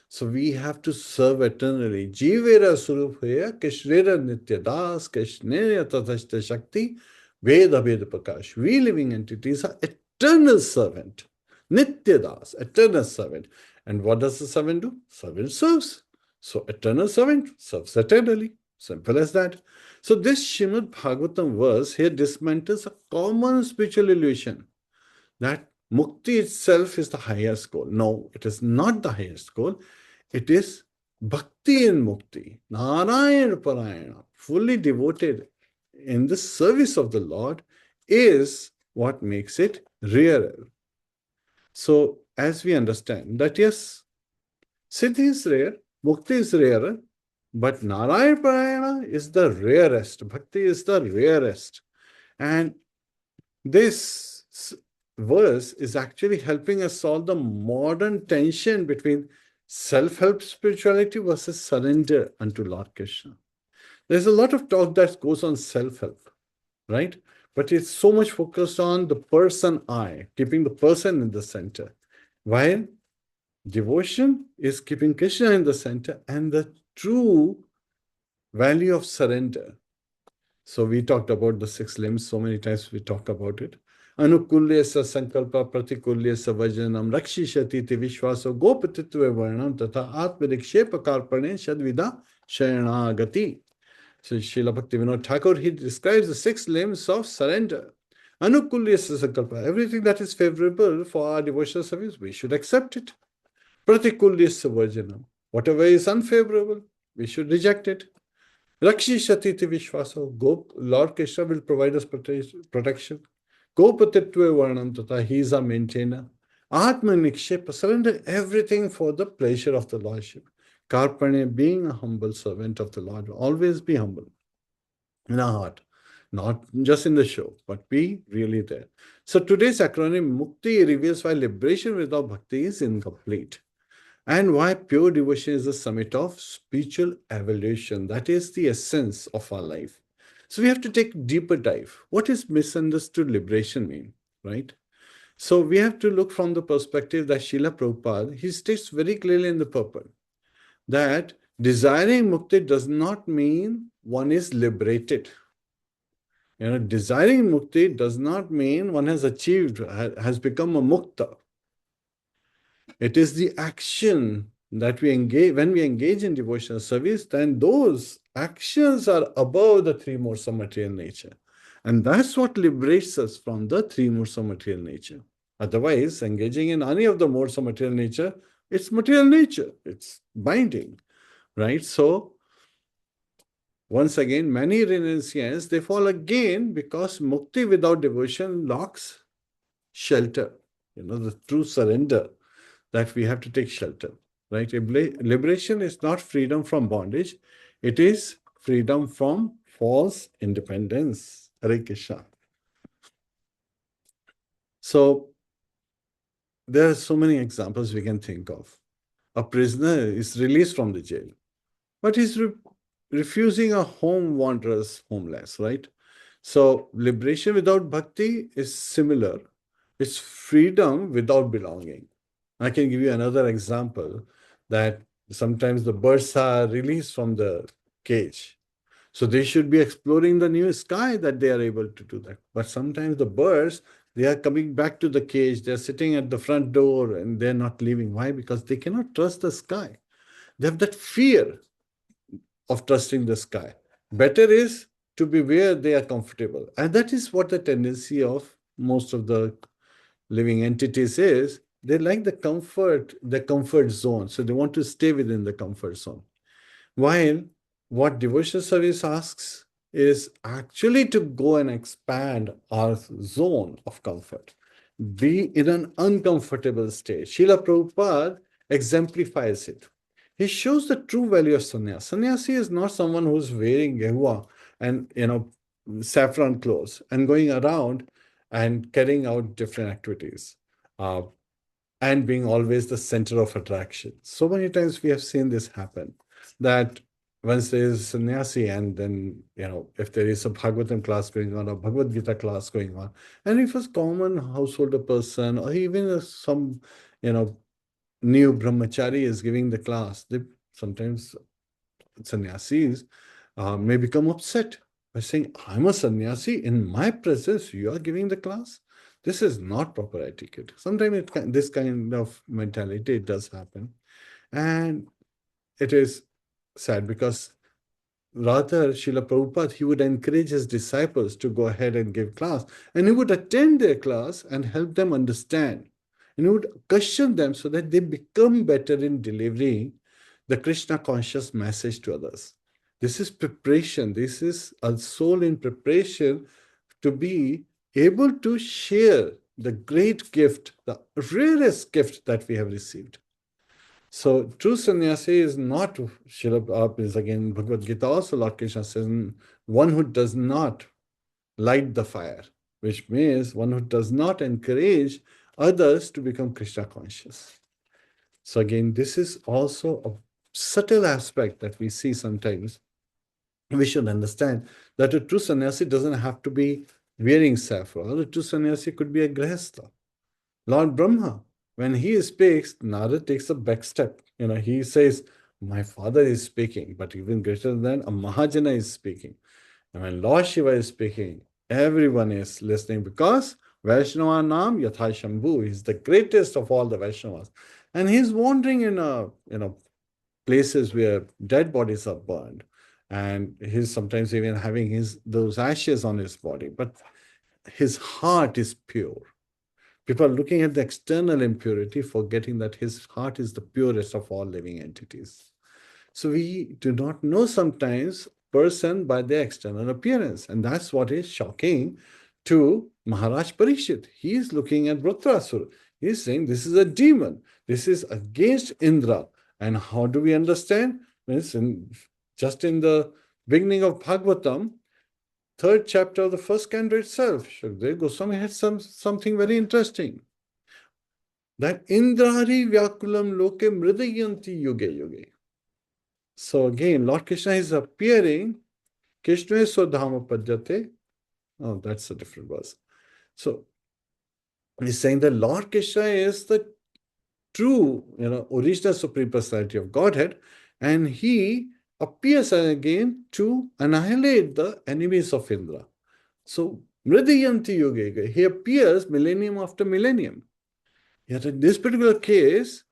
So we have to serve eternally. Jivera surupaya Krishnera nityadas Krishnera tathashta shakti Veda Veda Prakash. We living entities are eternal servant. Nityadas, eternal servant. And what does the servant do? Servant serves. So eternal servant serves eternally. Simple as that. So this Srimadbhagavatam verse here dismantles a common spiritual illusion that mukti itself is the highest goal. No, it is not the highest goal. It is bhakti in mukti, Narayan Parayana, fully devoted in the service of the Lord is what makes it rarer. So as we understand that yes, Siddhi is rare, mukti is rarer, but Narayan Parayana is the rarest. Bhakti is the rarest. And this verse is actually helping us solve the modern tension between self-help spirituality versus surrender unto Lord Krishna. There's a lot of talk that goes on self-help, right? But it's so much focused on the person I, keeping the person in the center. While devotion is keeping Krishna in the center and the true value of surrender. So we talked about the six limbs so many times, we talked about it. Anukulyasa sankalpa pratikulyasa vajanam rakshishati ti vishwaso gopatitve varnam tatha atmadikshepa karpane shadvida sharanagati. So Srila Bhaktivinoda Thakur, he describes the six limbs of surrender. Anukulyasa sankalpa, everything that is favorable for our devotional service, we should accept it. Pratikulyasa vajanam, whatever is unfavorable, we should reject it. Rakshishati Vishwaso, Lord Krishna will provide us protection. Gopatitve Varnam Tata, he is our maintainer. Atma Nikshepa, surrender everything for the pleasure of the Lordship. Karpane, being a humble servant of the Lord, always be humble in our heart, not just in the show, but be really there. So today's acronym Mukti reveals why liberation without bhakti is incomplete, and why pure devotion is the summit of spiritual evolution. That is the essence of our life. So we have to take deeper dive. What does misunderstood liberation mean, right? So we have to look from the perspective that Srila Prabhupada, he states very clearly in the purport that desiring mukti does not mean one is liberated. Desiring mukti does not mean one has achieved, has become a mukta. It is the action that we engage, when we engage in devotional service, then those actions are above the three modes of material nature. And that's what liberates us from the three modes of material nature. Otherwise, engaging in any of the modes of material nature, it's material nature, it's binding, right? So, once again, many renunciants, they fall again because mukti without devotion locks shelter, the true surrender, that we have to take shelter, right? Liberation is not freedom from bondage, it is freedom from false independence. Hare Krishna. So there are so many examples we can think of. A prisoner is released from the jail, but he's refusing a home wanderer's homeless, right? So liberation without bhakti is similar. It's freedom without belonging. I can give you another example that sometimes the birds are released from the cage. So they should be exploring the new sky that they are able to do that. But sometimes the birds, they are coming back to the cage. They're sitting at the front door and they're not leaving. Why? Because they cannot trust the sky. They have that fear of trusting the sky. Better is to be where they are comfortable. And that is what the tendency of most of the living entities is. They like the comfort zone. So they want to stay within the comfort zone. While what devotional service asks is actually to go and expand our zone of comfort, be in an uncomfortable state. Srila Prabhupada exemplifies it. He shows the true value of sannyas. Sannyasi is not someone who's wearing gehua and saffron clothes and going around and carrying out different activities. And being always the center of attraction. So many times we have seen this happen, that once there is sannyasi and then, if there is a Bhagavatam class going on, a Bhagavad Gita class going on, and if a common householder person or even some, new brahmachari is giving the class, sometimes sannyasis may become upset by saying, I'm a sannyasi, in my presence, you are giving the class? This is not proper etiquette. Sometimes this kind of mentality, it does happen. And it is sad because rather, Srila Prabhupada, he would encourage his disciples to go ahead and give class. And he would attend their class and help them understand. And he would question them so that they become better in delivering the Krishna conscious message to others. This is preparation. This is a soul in preparation to be able to share the great gift, the rarest gift that we have received. So true sannyasi is not, Srila is again Bhagavad Gita also, Lord Krishna says, one who does not light the fire, which means one who does not encourage others to become Krishna conscious. So again, this is also a subtle aspect that we see sometimes. We should understand that a true sannyasi doesn't have to be wearing saffron. A true sannyasi could be a grihastha. Lord Brahma, when he speaks, Narada takes a back step. He says, my father is speaking, but even greater than a Mahajana is speaking. And when Lord Shiva is speaking, everyone is listening because Vaishnava Nam Yatha Shambhu is the greatest of all the Vaishnavas. And he's wandering in places where dead bodies are burned. And he's sometimes even having those ashes on his body. But his heart is pure. People are looking at the external impurity, forgetting that his heart is the purest of all living entities. So we do not know sometimes person by their external appearance. And that's what is shocking to Maharaj Parikshit. He is looking at Vritrasura. He is saying this is a demon. This is against Indra. And how do we understand? Just in the beginning of Bhagavatam, third chapter of the first canto itself, Shukdev Goswami had something very interesting. That Indrari Vyakulam Loke Mridayanti Yuge Yuge. So again, Lord Krishna is appearing. Krishna Swadhama Pajate. Oh, that's a different verse. So he's saying that Lord Krishna is the true, original Supreme Personality of Godhead, and he appears again to annihilate the enemies of Indra. So Mridayanti Yoga, he appears millennium after millennium. Yet in this particular case,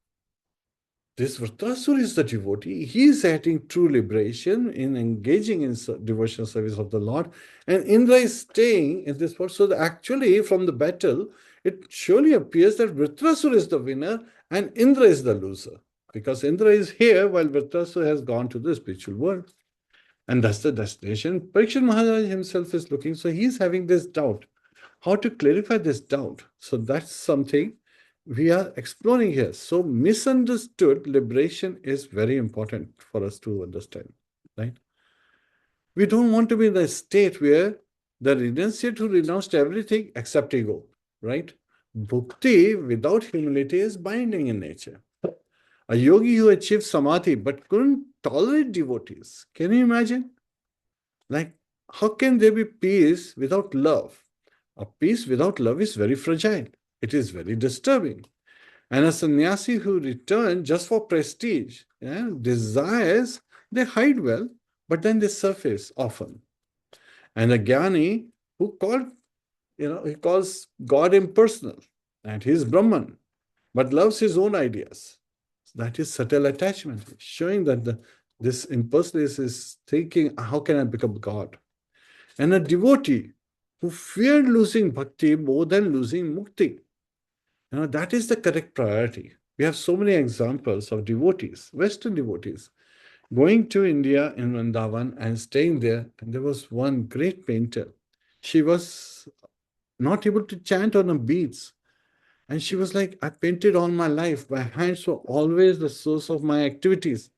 this Vritrasura is the devotee. He is getting true liberation in engaging in devotional service of the Lord. And Indra is staying in this world. So actually, from the battle, it surely appears that Vritrasura is the winner and Indra is the loser. Because Indra is here while Vritrasura has gone to the spiritual world. And that's the destination. Parikshit Maharaj himself is looking. So he's having this doubt. How to clarify this doubt? So that's something we are exploring here. So misunderstood liberation is very important for us to understand, right? We don't want to be in a state where the renunciate who renounced everything except ego, right? Bhukti without humility is binding in nature. A yogi who achieved samadhi but couldn't tolerate devotees. Can you imagine? Like, how can there be peace without love? A peace without love is very fragile. It is very disturbing. And a sannyasi who returned just for prestige, desires, they hide well, but then they surface often. And a jnani who he calls God impersonal, and he is Brahman, but loves his own ideas. That is subtle attachment, showing that this impersonalist is thinking, how can I become God? And a devotee who feared losing bhakti more than losing mukti. That is the correct priority. We have so many examples of devotees, Western devotees, going to India in Vrindavan and staying there. And there was one great painter. She was not able to chant on her beads. And she was like, I painted all my life. My hands were always the source of my activities.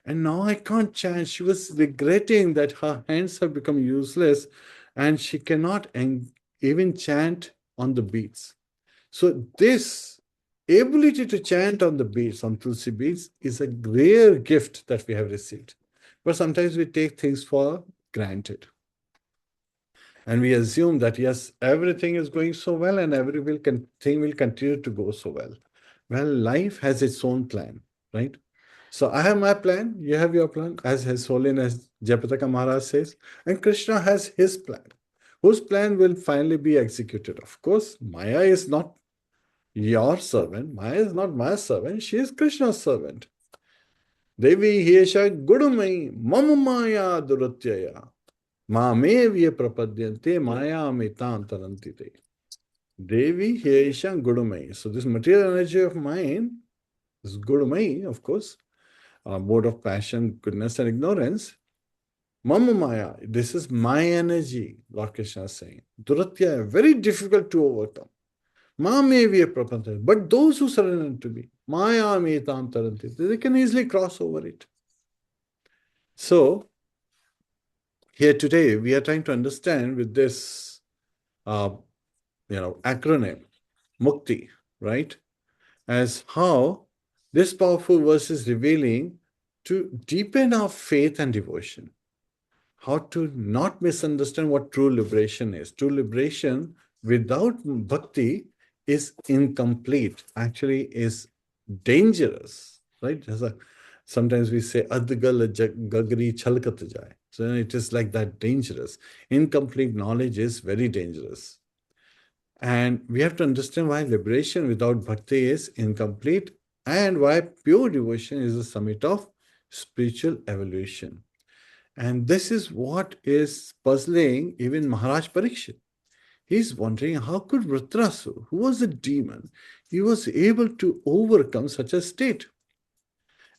And now I can't chant. She was regretting that her hands have become useless and she cannot even chant on the beads. So this ability to chant on the beads, on Tulsi beads, is a rare gift that we have received. But sometimes we take things for granted. And we assume that, yes, everything is going so well and everything will continue to go so well. Well, life has its own plan, right? So I have my plan, you have your plan, as His Holiness Jayapataka Maharaj says, and Krishna has his plan, whose plan will finally be executed. Of course, Maya is not your servant, Maya is not my servant, she is Krishna's servant. Devi Hiesha Gudumai Mama Maya Duratyaya Mame Vya Prapadyante Maya Amitam Tarantite. Devi Hiesha Gudumai. So this material energy of mine is Gudumai, of course, mode of passion, goodness, and ignorance. Mama Maya, this is my energy, Lord Krishna is saying. Duratya, very difficult to overcome. Ma may be a prapanta, but those who surrender to me, Maya me tam taranti, they can easily cross over it. So, here today, we are trying to understand with this, acronym, Mukti, right? As how this powerful verse is revealing to deepen our faith and devotion. How to not misunderstand what true liberation is. True liberation without bhakti is incomplete, actually is dangerous, right? Sometimes we say, Adgal gagri chalkat jai. So it is like that dangerous. Incomplete knowledge is very dangerous. And we have to understand why liberation without bhakti is incomplete and why pure devotion is the summit of spiritual evolution. And this is what is puzzling even Maharaj Parikshit. He's wondering how could Vritrasu, who was a demon, he was able to overcome such a state.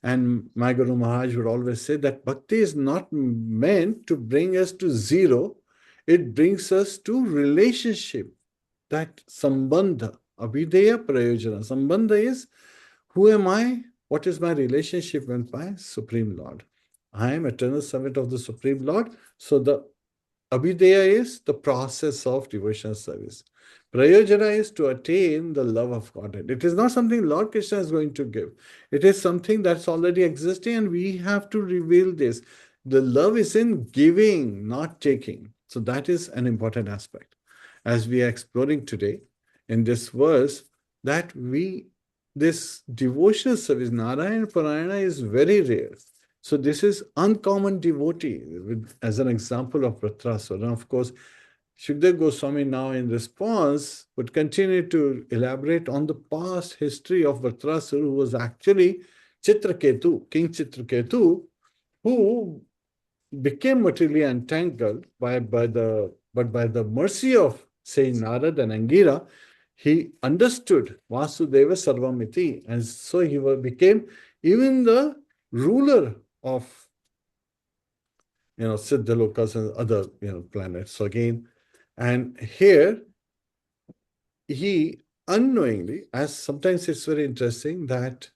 And my Guru Maharaj would always say that bhakti is not meant to bring us to zero, it brings us to relationship. That sambandha, avideya prayojana. Sambandha is who am I? What is my relationship with my Supreme Lord? I am eternal servant of the Supreme Lord. So the Abhideya is the process of devotional service. Prayojana is to attain the love of Godhead. It is not something Lord Krishna is going to give. It is something that's already existing and we have to reveal this. The love is in giving, not taking. So that is an important aspect. As we are exploring today in this verse, that this devotional service, Narayana Parayana, is very rare. So this is uncommon devotee, as an example of Vratrasura. And of course, Shukdev Goswami now in response would continue to elaborate on the past history of Vratrasura, who was actually Chitraketu, King Chitraketu, who became materially entangled by the mercy of say Narad and Angira, he understood Vasudeva Sarvamiti, and so he became even the ruler of Siddhalokas and other planets. So again, and here he unknowingly, as sometimes it's very interesting that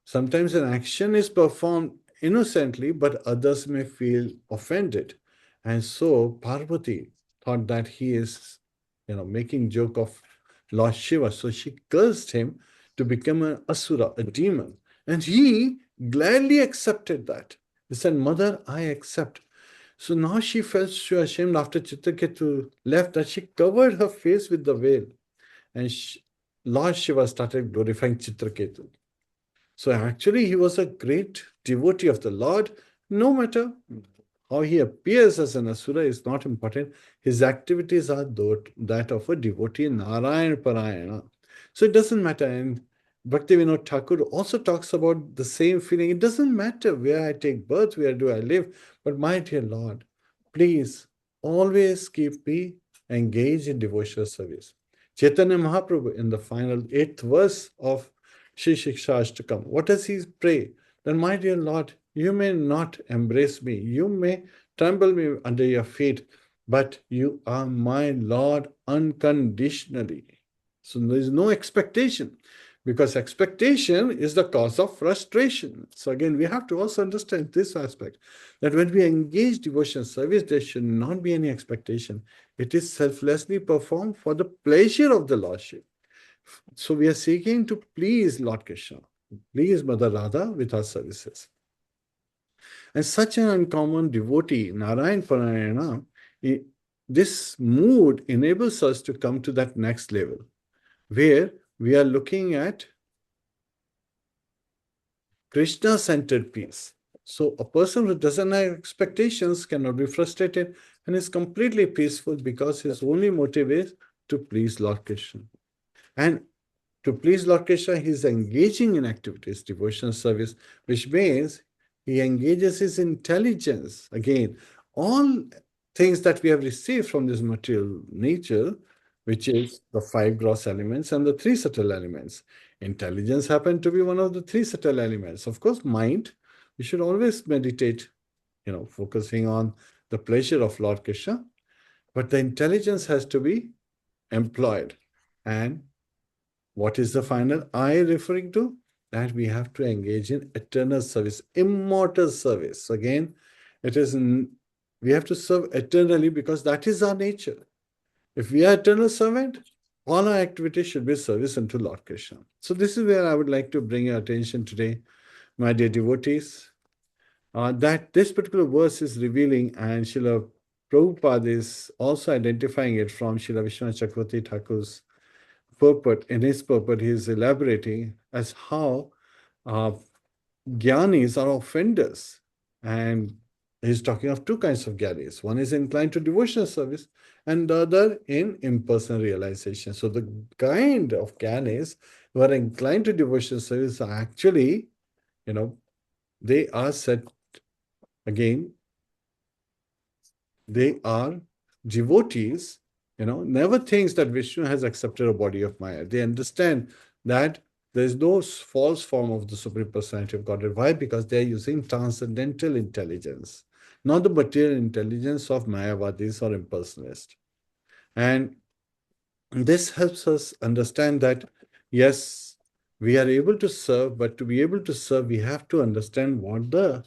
sometimes an action is performed innocently, but others may feel offended. And so Parvati thought that he is, making joke of Lord Shiva. So she cursed him to become an asura, a demon. And he gladly accepted that. He said, Mother, I accept. So now she felt so ashamed after Chitraketu left that she covered her face with the veil. And Lord Shiva started glorifying Chitraketu. So actually, he was a great devotee of the Lord. No matter how he appears as an asura is not important. His activities are that of a devotee, Narayana Parayana. So it doesn't matter. And Bhaktivinoda Thakur also talks about the same feeling. It doesn't matter where I take birth, where do I live, but my dear Lord, please always keep me engaged in devotional service. Chaitanya Mahaprabhu in the final 8th verse of Shri Shiksha Ashtakam, what does he pray? Then, my dear Lord, you may not embrace me, you may tremble me under your feet, but you are my Lord unconditionally. So there is no expectation, because expectation is the cause of frustration. So again, we have to also understand this aspect, that when we engage devotion service, there should not be any expectation. It is selflessly performed for the pleasure of the Lordship. So we are seeking to please Lord Krishna, please Mother Radha with our services. And such an uncommon devotee, Narayan Parayana, this mood enables us to come to that next level, where we are looking at Krishna-centered peace. So a person who doesn't have expectations cannot be frustrated and is completely peaceful because his only motive is to please Lord Krishna. And to please Lord Krishna, he is engaging in activities, devotional service, which means he engages his intelligence. Again, all things that we have received from this material nature, which is the 5 gross elements and the 3 subtle elements. Intelligence happened to be one of the 3 subtle elements. Of course, mind, we should always meditate, focusing on the pleasure of Lord Krishna. But the intelligence has to be employed. And what is the final I referring to? That we have to engage in eternal service, immortal service. Again, we have to serve eternally because that is our nature. If we are eternal servant, all our activities should be service unto Lord Krishna. So this is where I would like to bring your attention today, my dear devotees, that this particular verse is revealing, and Srila Prabhupada is also identifying it from Srila Vishwanath Chakravarti Thakur's purport. In his purport, he is elaborating as how jnanis are offenders, and he's talking of two kinds of gyanis. One is inclined to devotional service, and the other in impersonal realization. So the kind of gyanis who are inclined to devotional service are actually, you know, they are said again, they are devotees, never thinks that Vishnu has accepted a body of Maya. They understand that there is no false form of the Supreme Personality of Godhead. Why? Because they are using transcendental intelligence, not the material intelligence of Mayavadis or impersonalists. And this helps us understand that, yes, we are able to serve, but to be able to serve, we have to understand what the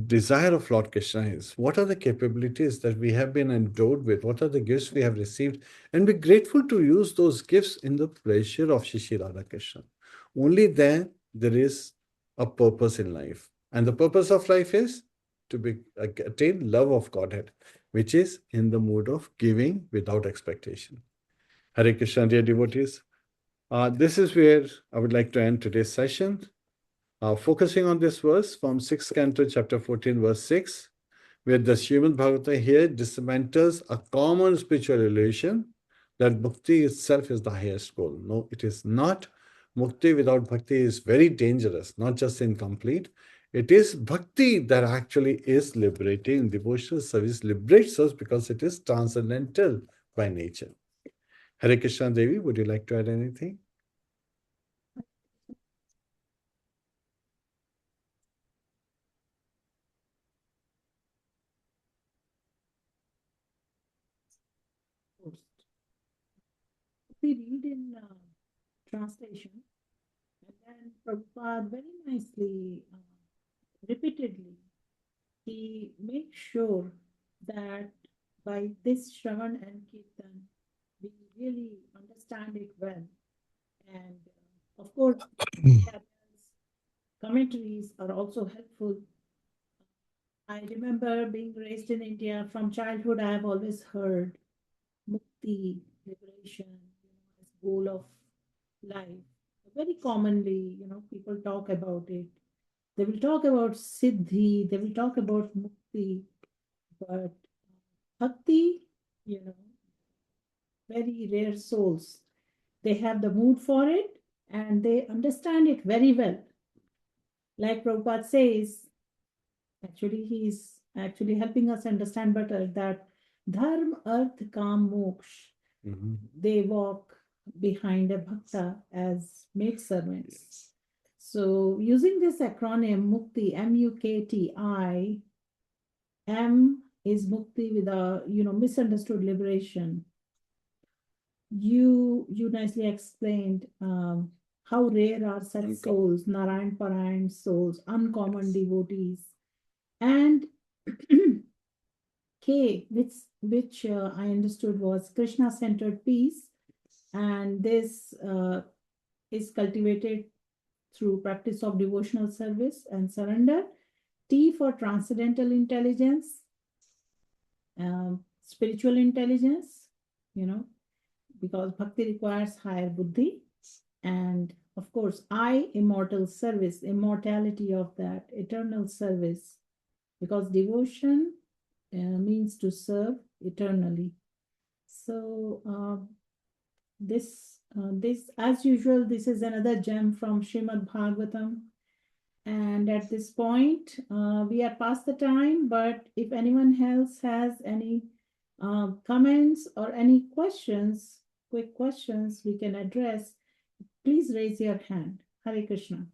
desire of Lord Krishna is. What are the capabilities that we have been endowed with? What are the gifts we have received? And be grateful to use those gifts in the pleasure of Shishi Radha Krishna. Only then there is a purpose in life. And the purpose of life is to attain love of Godhead, which is in the mood of giving without expectation. Hare Krishna, dear devotees. This is where I would like to end today's session. Focusing on this verse from 6th canto, chapter 14, verse 6, where the Srimadbhagavatam here dismantles a common spiritual illusion that bhakti itself is the highest goal. No, it is not. Mukti without bhakti is very dangerous, not just incomplete. It is bhakti that actually is liberating. Devotional service liberates us because it is transcendental by nature. Hare Krishna Devi, would you like to add anything? We read in translation, and then Prabhupada very nicely, repeatedly, he makes sure that by this Shravan and Kirtan, we really understand it well. And of course, commentaries are also helpful. I remember being raised in India from childhood. I have always heard mukti, liberation, as goal of life. Very commonly, people talk about it. They will talk about siddhi. They will talk about mukti, but bhakti, you know, very rare souls. They have the mood for it and they understand it very well. Like Prabhupada says, actually, he's actually helping us understand better that dharma, arth, kam, moksha, they walk behind a bhakta as maidservants. So, using this acronym Mukti, M-U-K-T-I, M is Mukti with a misunderstood liberation. You nicely explained how rare are such souls, Narayan Parayan souls, uncommon devotees, and K, which I understood was Krishna-centered peace, and this is cultivated through practice of devotional service and surrender. T for transcendental intelligence, spiritual intelligence, because bhakti requires higher buddhi. And of course, I, immortal service, immortality of that, eternal service, because devotion means to serve eternally. So this, as usual, this is another gem from Srimadbhagavatam. And at this point, we are past the time, but if anyone else has any comments or any questions, quick questions we can address, please raise your hand. Hare Krishna.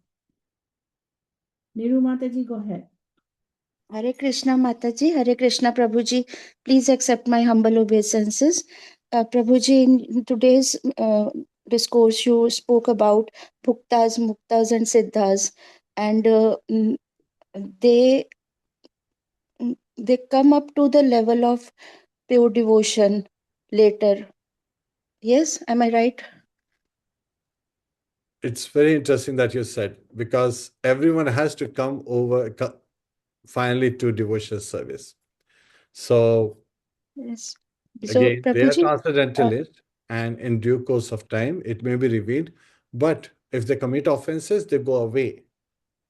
Niru Mataji, go ahead. Hare Krishna Mataji, Hare Krishna Prabhuji. Please accept my humble obeisances. Prabhuji, in today's discourse, you spoke about bhuktas, muktas, and siddhas, and they come up to the level of pure devotion later. Yes, am I right? It's very interesting that you said, because everyone has to come over finally to devotional service. So, yes. again, So, they are Prabhuji, transcendentalists, and in due course of time, it may be revealed. But if they commit offenses, they go away.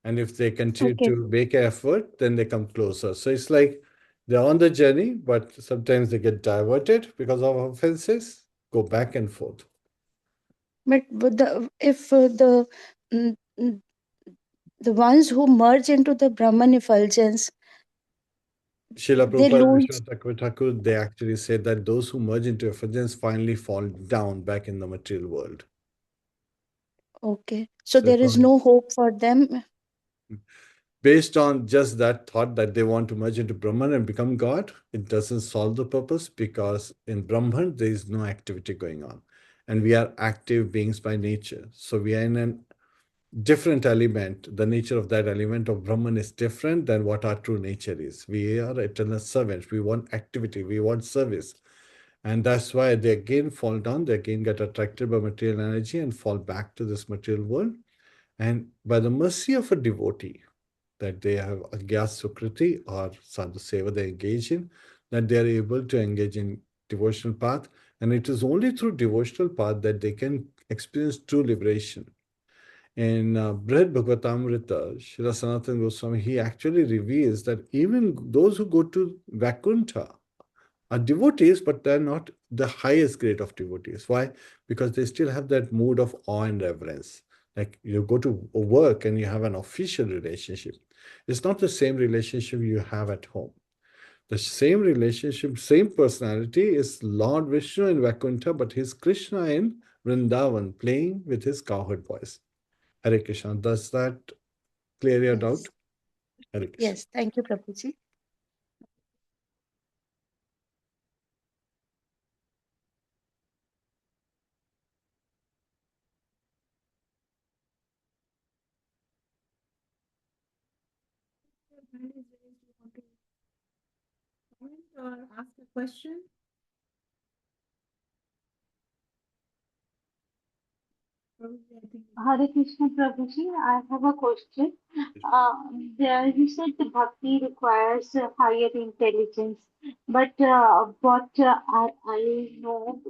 And if they continue Okay. to make an effort, then they come closer. So it's like they're on the journey, but sometimes they get diverted because of offenses, go back and forth. But if mm, mm, the ones who merge into the Brahman effulgence, Srila they Prabhupada and lose. Vishwanath Thakur, they actually said that those who merge into effulgence finally fall down back in the material world. Okay. So So there it's is only no hope for them. based on just that thought that they want to merge into Brahman and become God, it doesn't solve the purpose, because in Brahman there is no activity going on. And we are active beings by nature. So we are in a different element. The nature of that element of Brahman is different than what our true nature is. We are eternal servants. We want activity, we want service. And that's why they again fall down, they again get attracted by material energy and fall back to this material world. And by the mercy of a devotee, that they have Agyas Sukriti or Sadhu Seva they engage in, that they are able to engage in devotional path. And it is only through devotional path that they can experience true liberation. In Brihad Bhagavatamrita, Srila Sanatana Goswami, he actually reveals that even those who go to Vaikuntha are devotees, but they're not the highest grade of devotees. Why? Because they still have that mood of awe and reverence. Like you go to work and you have an official relationship. It's not the same relationship you have at home. The same relationship, same personality is Lord Vishnu in Vaikuntha, but he's Krishna in Vrindavan playing with his cowherd voice. Hare Krishna. Does that clear your doubt? Yes. Hare Krishna. Yes. Thank you, Prabhuji. Your hand is raised. You want to comment or ask a question? Probably, I think. Hare Krishna Prabhuji, I have a question. There you said the bhakti requires higher intelligence, but what I know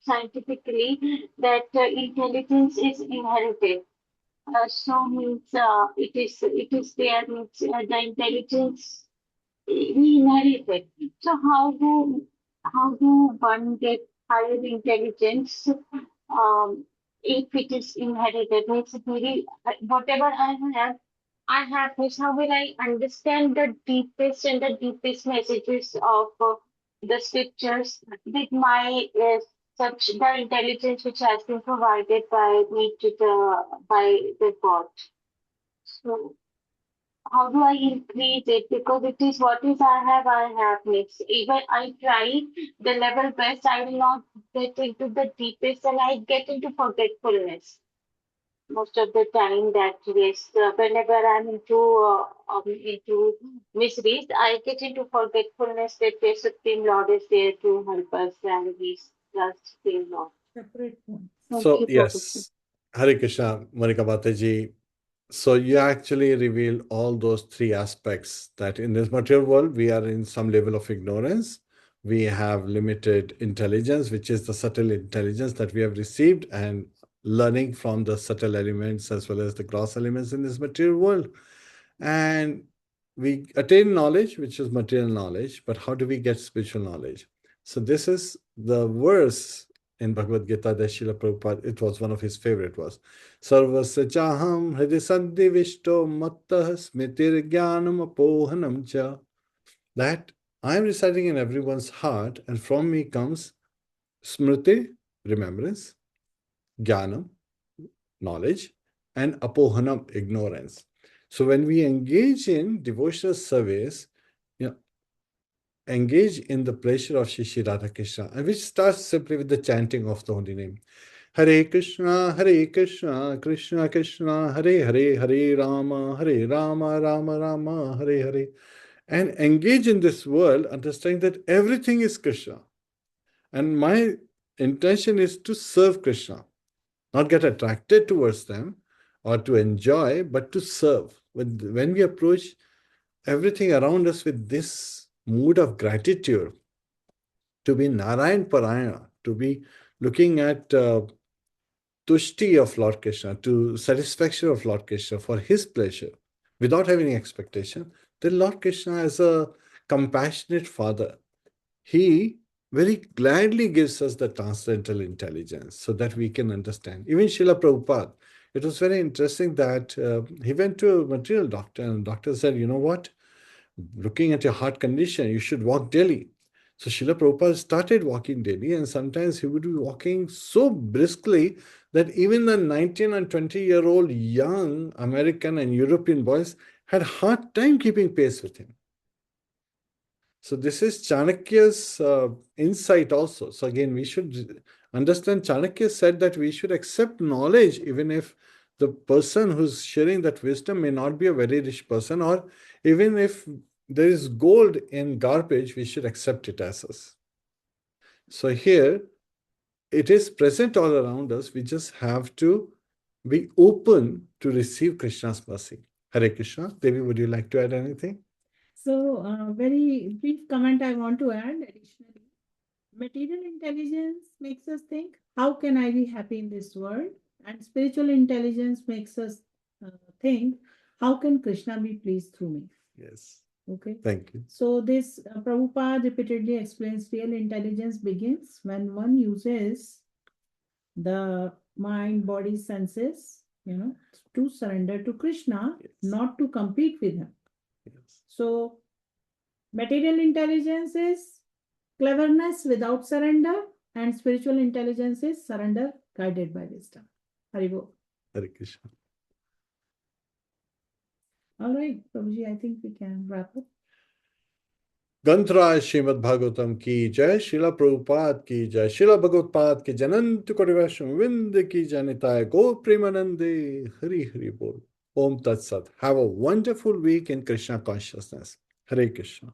scientifically that intelligence is inherited. So means it is there means the intelligence we inherited. So how do one get higher intelligence if it is inherited? Means very whatever I have means how will I understand the deepest messages of the scriptures with my such the intelligence which has been provided by me to the God. So how do I increase it? Because it is what is I have mixed. Even I try the level best, I will not get into the deepest and I get into forgetfulness most of the time. That yes, whenever I'm into miseries, I get into forgetfulness that the Supreme Lord is there to help us and He's just Supreme Lord. Separate points. Thank So, you, Prabhuji. yes, Hare Krishna, Monika Mataji. So, you actually reveal all those three aspects that in this material world, we are in some level of ignorance. We have limited intelligence, which is the subtle intelligence that we have received and learning from the subtle elements as well as the gross elements in this material world. And we attain knowledge, which is material knowledge, but how do we get spiritual knowledge? So, this is the verse in Bhagavad Gita that Srila Prabhupada, it was one of his favorite was, Sarvasya chaham hridisandivishto mattah smritir jnanam apohanam cha. That I am residing in everyone's heart, and from me comes smriti, remembrance, jnanam, knowledge, and apohanam, ignorance. So when we engage in devotional service, you know, engage in the pleasure of Shri Radha Krishna, and which starts simply with the chanting of the holy name. Hare Krishna, Krishna Krishna, Hare Hare, Hare Rama, Rama Rama, Hare Hare. And engage in this world, understanding that everything is Krishna. And my intention is to serve Krishna, not get attracted towards them or to enjoy, but to serve. When we approach everything around us with this mood of gratitude, to be Narayan Parayana, to be looking at tushti of Lord Krishna, to satisfaction of Lord Krishna for his pleasure, without having any expectation, then Lord Krishna, as a compassionate father, he very gladly gives us the transcendental intelligence so that we can understand. Even Srila Prabhupada, it was very interesting that he went to a material doctor, and the doctor said, you know what, looking at your heart condition, you should walk daily. So Srila Prabhupada started walking daily, and sometimes he would be walking so briskly that even the 19 and 20-year-old young American and European boys had hard time keeping pace with him. So this is Chanakya's insight also. So again, we should understand Chanakya said that we should accept knowledge even if the person who's sharing that wisdom may not be a very rich person, or even if there is gold in garbage, we should accept it as us. So here, it is present all around us. We just have to be open to receive Krishna's mercy. Hare Krishna. Devi, would you like to add anything? So, very brief comment I want to add additionally. Material intelligence makes us think, how can I be happy in this world? And spiritual intelligence makes us think, how can Krishna be pleased through me? Yes. Okay. Thank you. So this Prabhupada repeatedly explains real intelligence begins when one uses the mind, body, senses, to surrender to Krishna, Yes. not to compete with him. Yes. So material intelligence is cleverness without surrender, and spiritual intelligence is surrender guided by wisdom. Haribo. Hare Krishna. All right, Prabhuji, I think we can wrap up. Gantra Srimadbhagavatam ki jai, Srila Prabhupada ki jai, Srila Bhagavad ki Janant Kodivasham Vind ki Janitaya Go Premanande Hari Hari Bol. Om Tat Sat. Have a wonderful week in Krishna consciousness. Hare Krishna.